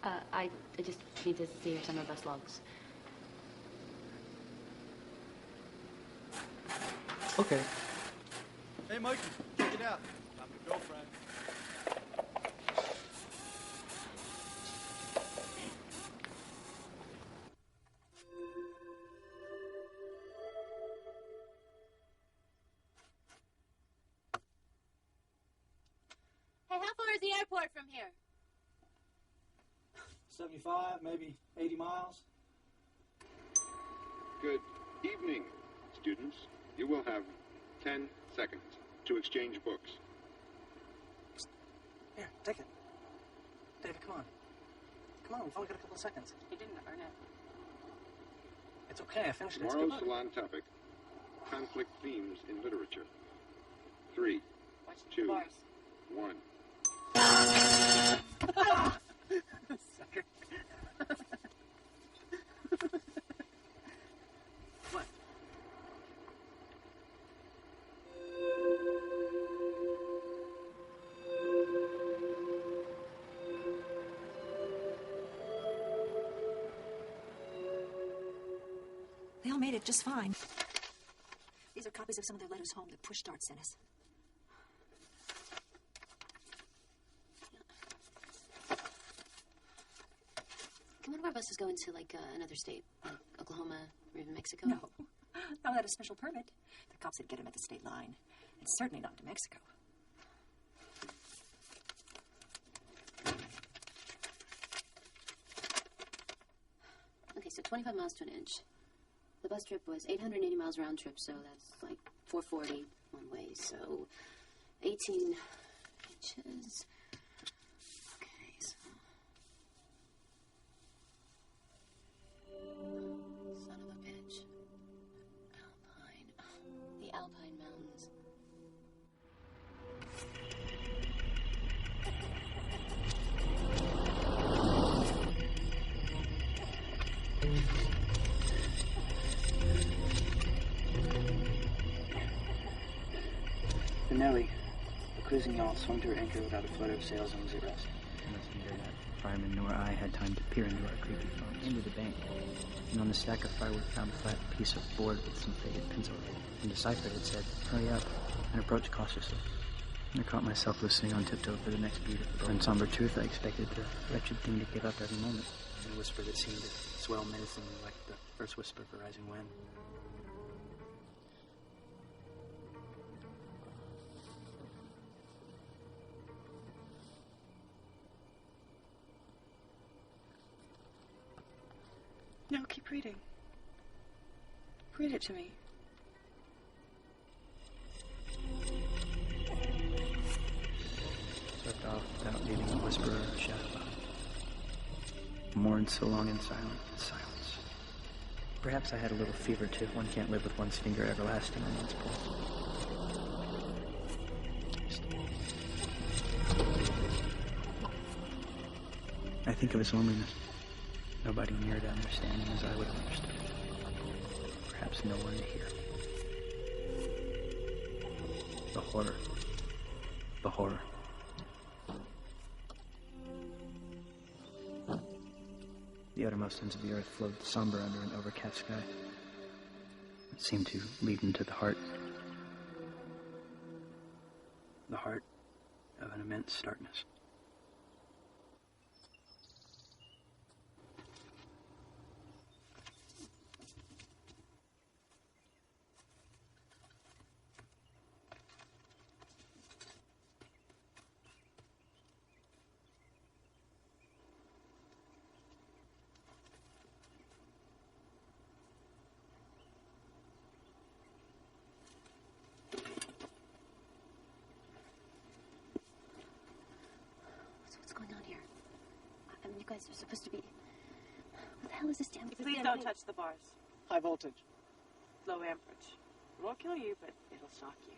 I just need to see your summer bus logs. Okay. Hey, Mikey, check it out. I'm your girlfriend. Hey, how far is the airport from here? 75, maybe 80 miles. Good evening, students. You will have 10 seconds to exchange books. Here, take it. David, come on. Come on, we've only got a couple of seconds. He didn't earn it. It's okay, I finished it. It's a Tomorrow's good book. salon topic, conflict themes in literature. 3, Watch 2, the bars. 1. Sucker. What? They all made it just fine. These are copies of some of their letters home that Push Start sent us. Can one of our buses go into, like, another state? Like Oklahoma or even Mexico? No. Not without a special permit. The cops would get him at the state line. And certainly not to Mexico. Okay, so 25 miles to an inch. The bus trip was 880 miles round trip, so that's like 440 one way, so 18 inches. Okay, so... Son of a bitch. Alpine. The Alpine Mountains. The Nelly, a cruising yacht, swung to her anchor without a flutter of sails and was at rest. Neither that fireman nor I had time to peer into our creepy phones. Into the bank, and on the stack of firewood found a flat piece of board with some faded pencil writing. And deciphered it said, "Hurry up," and approached cautiously. I caught myself listening on tiptoe for the next beat of the board. In somber truth, I expected the wretched thing to give up every moment. In a whisper that seemed to swell menacingly like the first whisper of a rising wind. No, keep reading. Read it to me. Swept off without leaving a whisper or a shadow behind. Mourned so long in silence. Perhaps I had a little fever too. One can't live with one's finger everlasting on one's pulse. I think of his loneliness. Nobody near to understand him as I would have understood him. Perhaps no one to hear. The horror. The horror. The uttermost ends of the earth flowed somber under an overcast sky. It seemed to lead into the heart. The heart of an immense darkness. What's going on here? I mean, you guys are supposed to be... What the hell is this damn... Please don't touch the bars. High voltage. Low amperage. It won't kill you, but it'll shock you.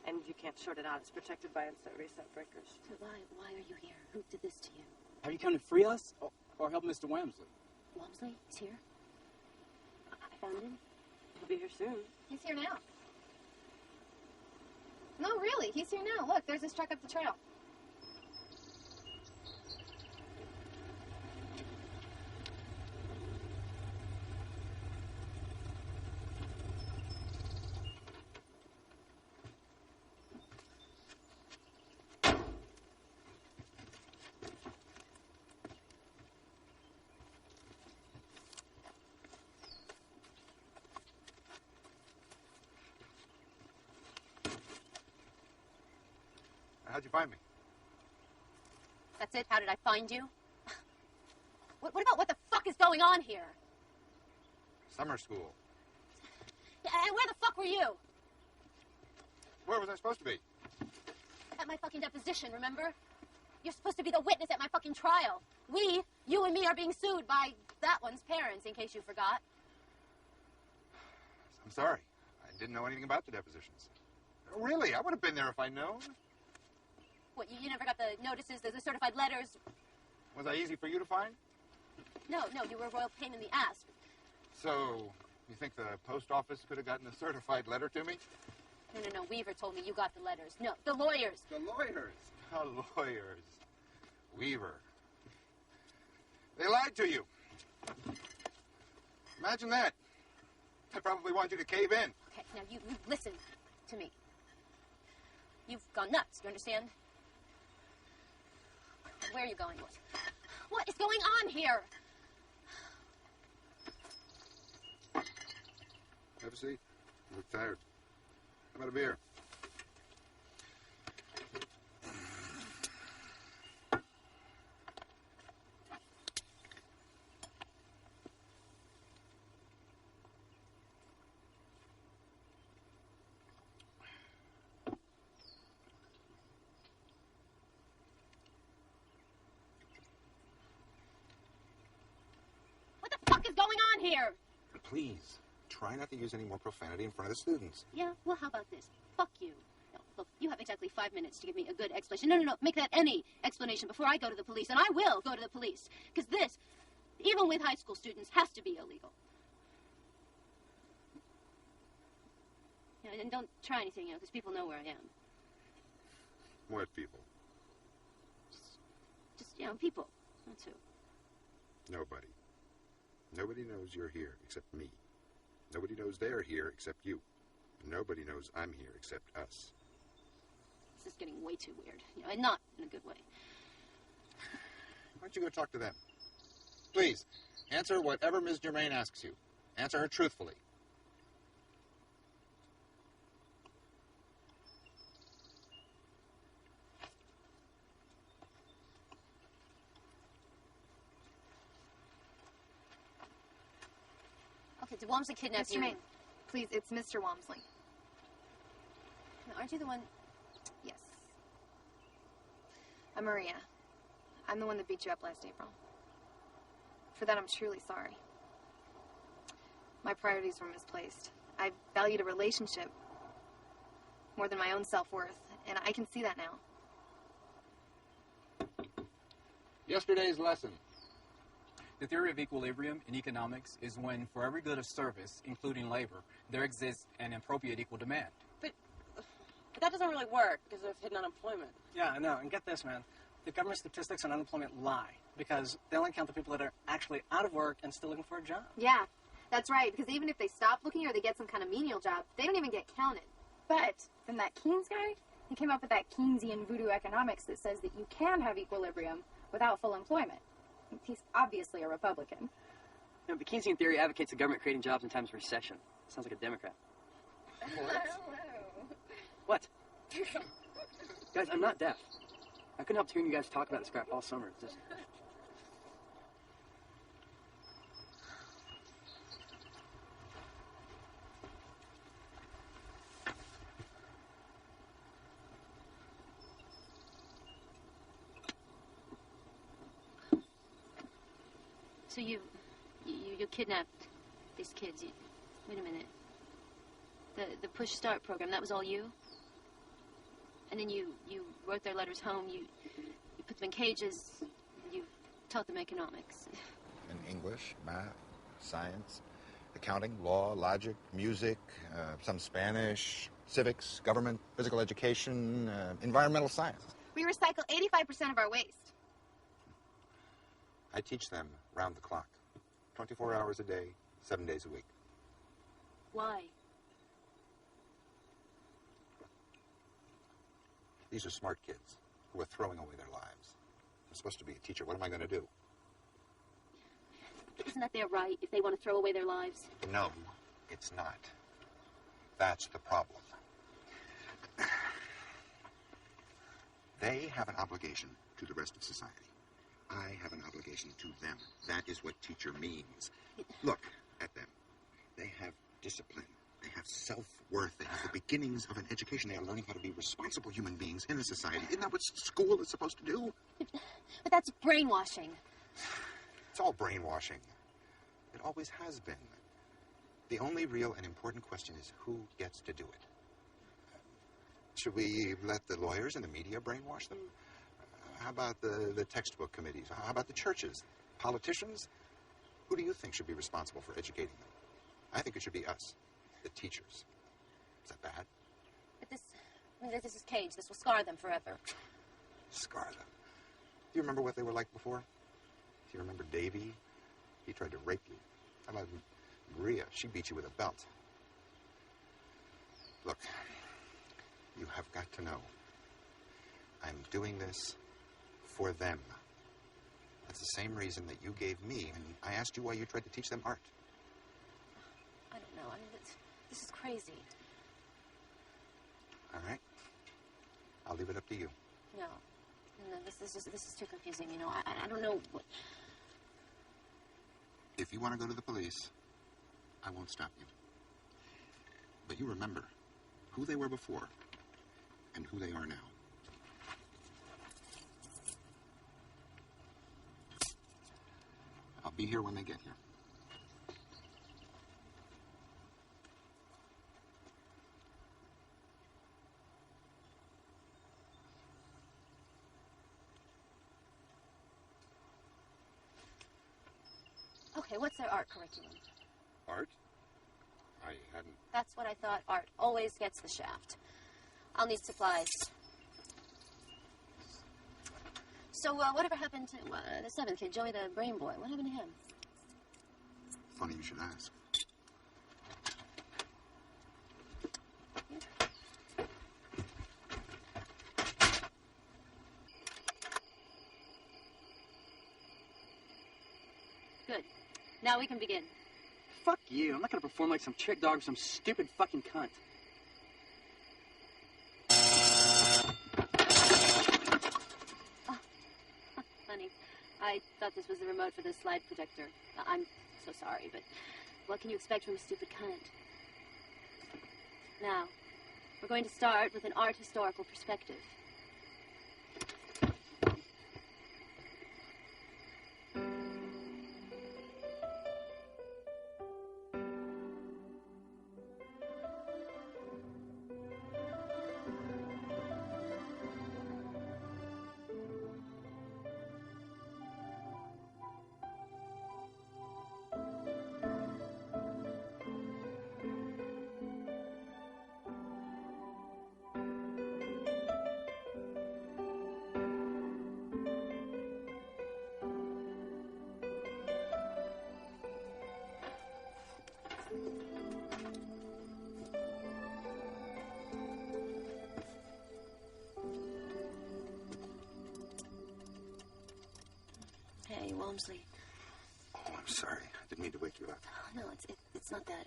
And you can't short it out. It's protected by instant reset breakers. So why are you here? Who did this to you? Are you coming to free us or help Mr. Walmsley? Walmsley? He's here? I found him. He'll be here soon. He's here now. No, really, he's here now. Look, there's his truck up the trail. How'd you find me? That's it? How did I find you? What about what the fuck is going on here? Summer school. Yeah, and where the fuck were you? Where was I supposed to be? At my fucking deposition, remember? You're supposed to be the witness at my fucking trial. You and me, are being sued by that one's parents, in case you forgot. I'm sorry. I didn't know anything about the depositions. Really? I would have been there if I'd known. What, you never got the notices, the certified letters? Was I easy for you to find? No, you were a royal pain in the ass. So, you think the post office could have gotten a certified letter to me? No, Weaver told me you got the letters. No, the lawyers. The lawyers? The lawyers. Weaver. They lied to you. Imagine that. They probably want you to cave in. Okay, now you listen to me. You've gone nuts, you understand? Where are you going? What is going on here? Have a seat. You look tired. How about a beer? What the fuck is going on here? Please, try not to use any more profanity in front of the students. Yeah, well, how about this? Fuck you. No, look, you have exactly 5 minutes to give me a good explanation. No, make that any explanation before I go to the police, and I will go to the police. Because this, even with high school students, has to be illegal. And don't try anything, because people know where I am. What people? Just, people. That's who. Nobody. Nobody knows you're here except me. Nobody knows they're here except you. Nobody knows I'm here except us. This is getting way too weird, and not in a good way. Why don't you go talk to them? Please, answer whatever Ms. Germain asks you. Answer her truthfully. Okay, did Walmsley kidnap Mr. you? Maine, please, it's Mr. Walmsley. Now, aren't you the one... Yes. I'm Maria. I'm the one that beat you up last April. For that, I'm truly sorry. My priorities were misplaced. I valued a relationship more than my own self-worth, and I can see that now. Yesterday's lesson. The theory of equilibrium in economics is when, for every good of service, including labor, there exists an appropriate equal demand. But that doesn't really work because of hidden unemployment. Yeah, I know. And get this, man. The government statistics on unemployment lie because they only count the people that are actually out of work and still looking for a job. Yeah, that's right, because even if they stop looking or they get some kind of menial job, they don't even get counted. But from that Keynes guy, he came up with that Keynesian voodoo economics that says that you can have equilibrium without full employment. He's obviously a Republican. The Keynesian theory advocates the government creating jobs in times of recession. Sounds like a Democrat. What? Guys, I'm not deaf. I couldn't help hearing you guys talk about this crap all summer. It's just... So you kidnapped these kids. Wait a minute. The Push Start program, that was all you? And then you wrote their letters home, you put them in cages, you taught them economics. In English, math, science. Accounting, law, logic, music, some Spanish, civics, government, physical education, environmental science. We recycle 85% of our waste. I teach them round the clock, 24 hours a day, 7 days a week. Why? These are smart kids who are throwing away their lives. I'm supposed to be a teacher. What am I going to do? Isn't that their right if they want to throw away their lives? No, it's not. That's the problem. They have an obligation to the rest of society. I have an obligation to them. That is what teacher means. Look at them. They have discipline. They have self-worth. They have the beginnings of an education. They are learning how to be responsible human beings in a society. Isn't that what school is supposed to do? But that's brainwashing. It's all brainwashing. It always has been. The only real and important question is who gets to do it. Should we let the lawyers and the media brainwash them? How about the textbook committees? How about the churches? Politicians? Who do you think should be responsible for educating them? I think it should be us, the teachers. Is that bad? But this is cage. This will scar them forever. Scar them. Do you remember what they were like before? Do you remember Davy? He tried to rape you. How about Maria? She beat you with a belt. Look, you have got to know. I'm doing this for them. That's the same reason that you gave me, and I asked you why you tried to teach them art. I don't know. I mean, this is crazy. All right. I'll leave it up to you. No, this is too confusing. You know, I don't know what. If you want to go to the police, I won't stop you. But you remember who they were before and who they are now. I'll be here when they get here. Okay, what's their art curriculum? Art? I hadn't... That's what I thought. Art always gets the shaft. I'll need supplies. So, whatever happened to the seventh kid, Joey the brain boy? What happened to him? Funny you should ask. Good. Now we can begin. Fuck you. I'm not gonna perform like some chick dog or some stupid fucking cunt. Honey, I thought this was the remote for the slide projector. I'm so sorry, but what can you expect from a stupid cunt? Now, we're going to start with an art historical perspective. Hey, Walmsley. Oh, I'm sorry. I didn't mean to wake you up. No, it's not that.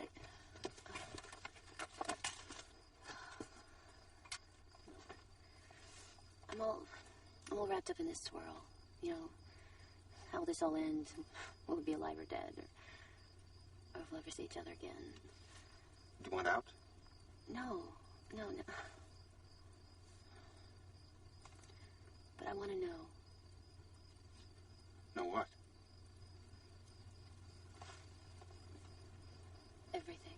I'm all wrapped up in this swirl. You know, how will this all end? Will we be alive or dead? Or if we'll ever see each other again? Do you want out? No. But I want to know. Know what? Everything.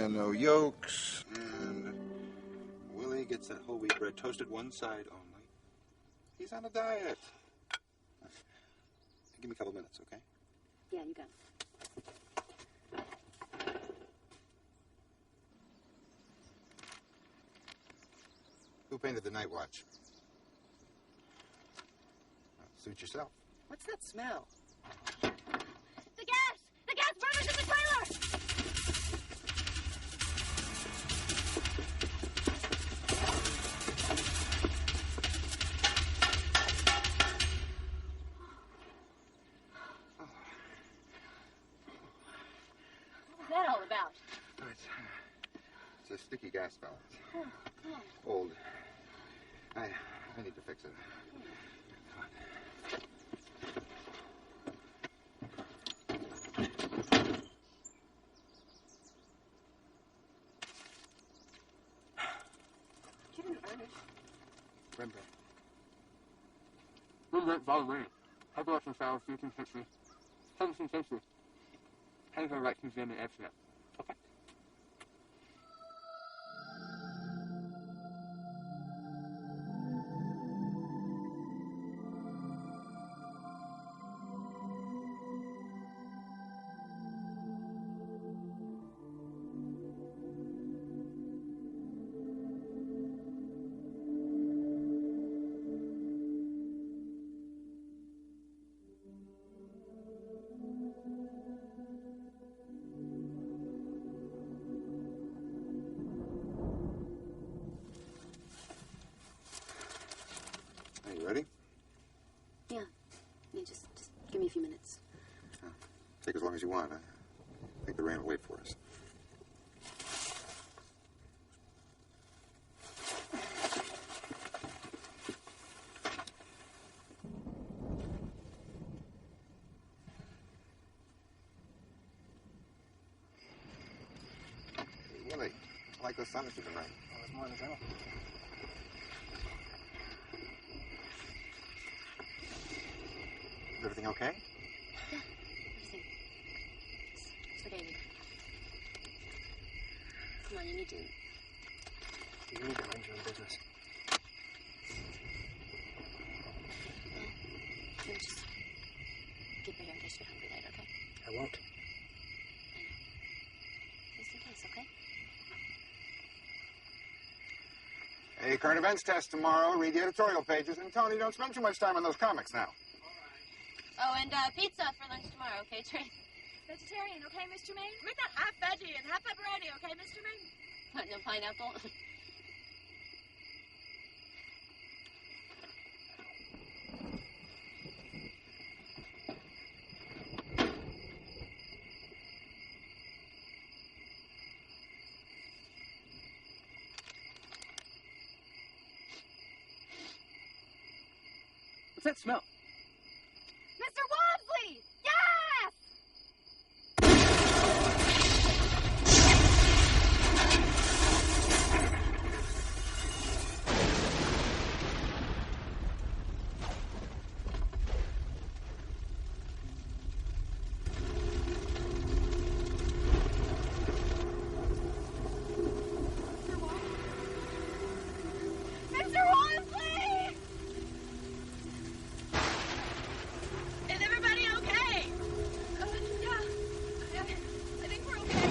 and no yolks. And Willie gets that whole wheat bread toasted one side only. He's on a diet. Give me a couple minutes, okay? Yeah, you got it. Who painted the night watch? Suit yourself. What's that smell? The gas! The gas burners in the trailer! What was that all about? It's a sticky gas valve. Oh, God. Old. I need to fix it. Rembrandt. Rembrandt ballerina. Hyperwestern style, 18th century. 17th century. Hands are right museum in Amsterdam. Okay. Ready? Yeah. Yeah, just give me a few minutes. Take as long as you want. I think the rain will wait for us. Hey, Willie, I like the sun that's been rain. Oh, it's more than general. Is everything okay? Yeah, everything. Just forget it. Come on, you need to. You need to mind your own business. Well, then just get bigger in case you're hungry later, okay? I won't. I know. Just in case, okay? Hey, current events test tomorrow. Read the editorial pages. And Tony, don't spend too much time on those comics now. Oh, and pizza for lunch tomorrow, okay, Trey? Vegetarian, okay, Mr. Maine? Make that half veggie and half pepperoni, okay, Mr. Maine? What, no pineapple? What's that smell? Mr. Walmsley! Yes! Mr. Walmsley! Is everybody okay? Yeah. I think we're okay.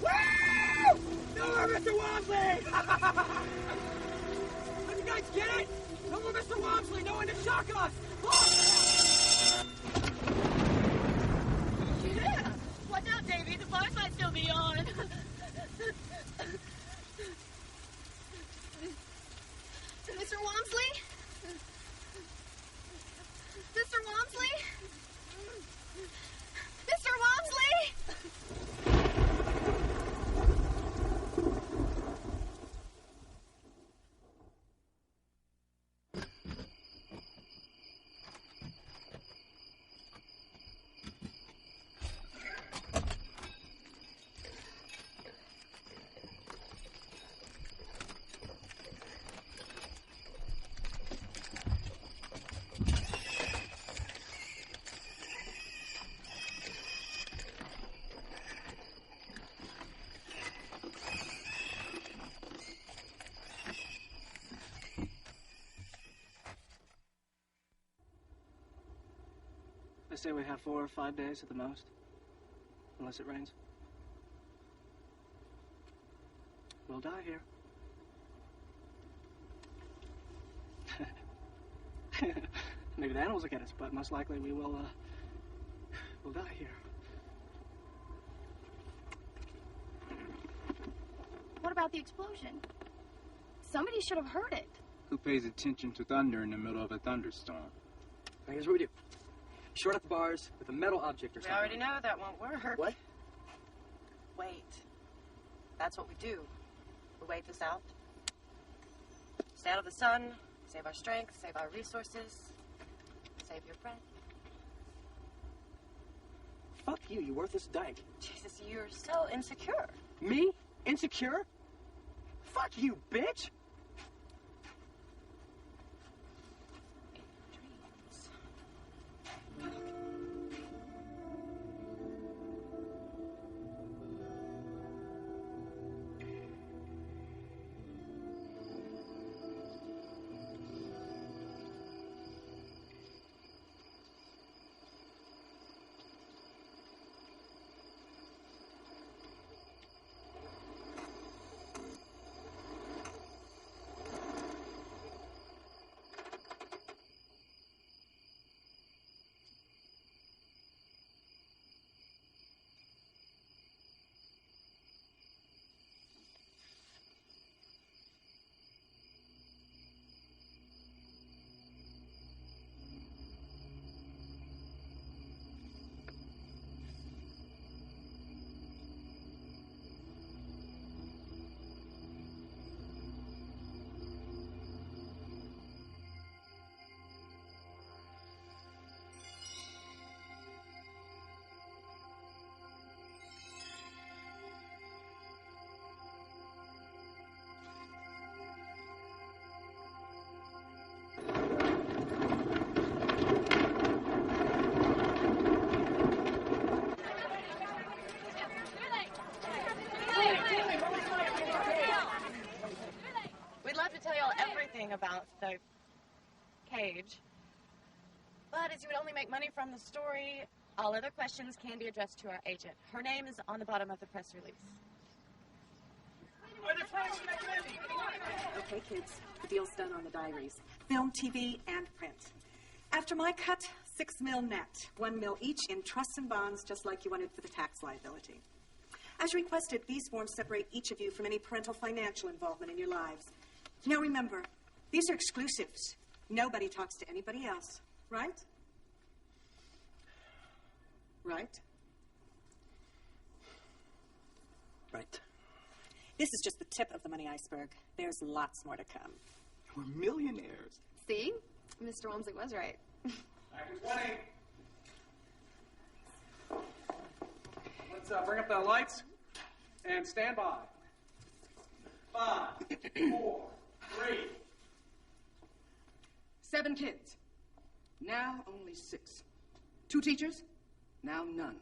Woo! No more Mr. Walmsley! Don't you guys get it? No more Mr. Walmsley! No one to shock us! Yeah. Watch out, Davy. The bars might still be on. Mr. Walmsley? Mr. Walmsley? Mr. Walmsley? say we have 4 or 5 days at the most, unless it rains. We'll die here. Maybe the animals will get us, but most likely we'll die here. What about the explosion? Somebody should have heard it. Who pays attention to thunder in the middle of a thunderstorm? Now, here's what we do. Short up the bars with a metal object or We something. already know that won't work. What? Wait. That's what we do. We wait this out. Stay out of the sun, save our strength, save our resources, save your breath. Fuck you, you worthless dyke. Jesus, you're so insecure. Me? Insecure? Fuck you, bitch! About the cage. But as you would only make money from the story, all other questions can be addressed to our agent. Her name is on the bottom of the press release. Okay, kids, the deal's done on the diaries. Film, TV, and print. After my cut, $6 million net, $1 million each in trusts and bonds, just like you wanted for the tax liability. As requested, these forms separate each of you from any parental financial involvement in your lives. Now remember, these are exclusives. Nobody talks to anybody else, right? Right? Right. This is just the tip of the money iceberg. There's lots more to come. We're millionaires. See? Mr. Walmsley was right. Let's bring up the lights and stand by. 5, 4, 3. 7 kids. Now only 6. 2 teachers. Now none.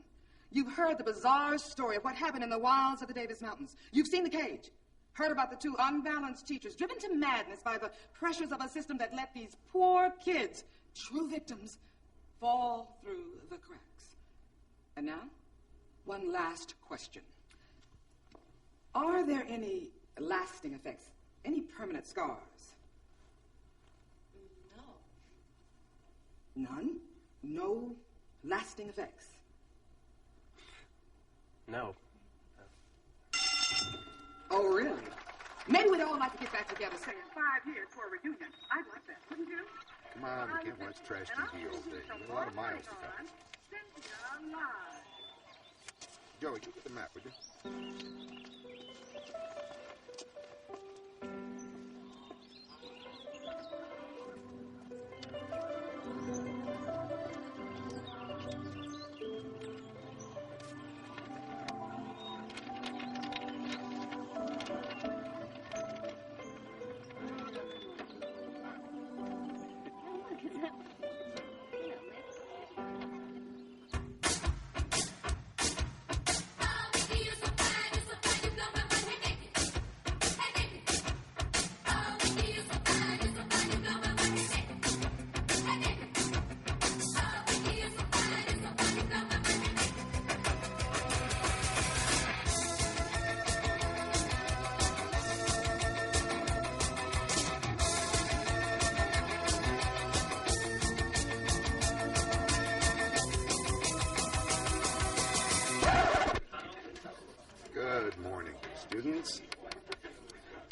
You've heard the bizarre story of what happened in the wilds of the Davis Mountains. You've seen the cage. Heard about the 2 unbalanced teachers driven to madness by the pressures of a system that let these poor kids, true victims, fall through the cracks. And now, one last question. Are there any lasting effects? Any permanent scars? None? No lasting effects? No. Oh, really? Maybe we'd all like to get back together, say, in 5 years for a reunion. I'd like that, wouldn't you? Come on, we can't watch trash TV all day. There's a lot of miles to cover. Joey, you get the map, would you?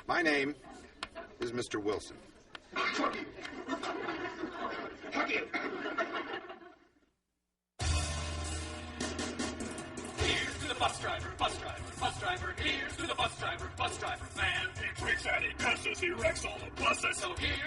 My name is Mr. Wilson. Fuck you. Fuck you. Here's to the bus driver, bus driver, bus driver. Here's to the bus driver, bus driver. Man, he tweaks at it, cusses, he wrecks all the buses. So here's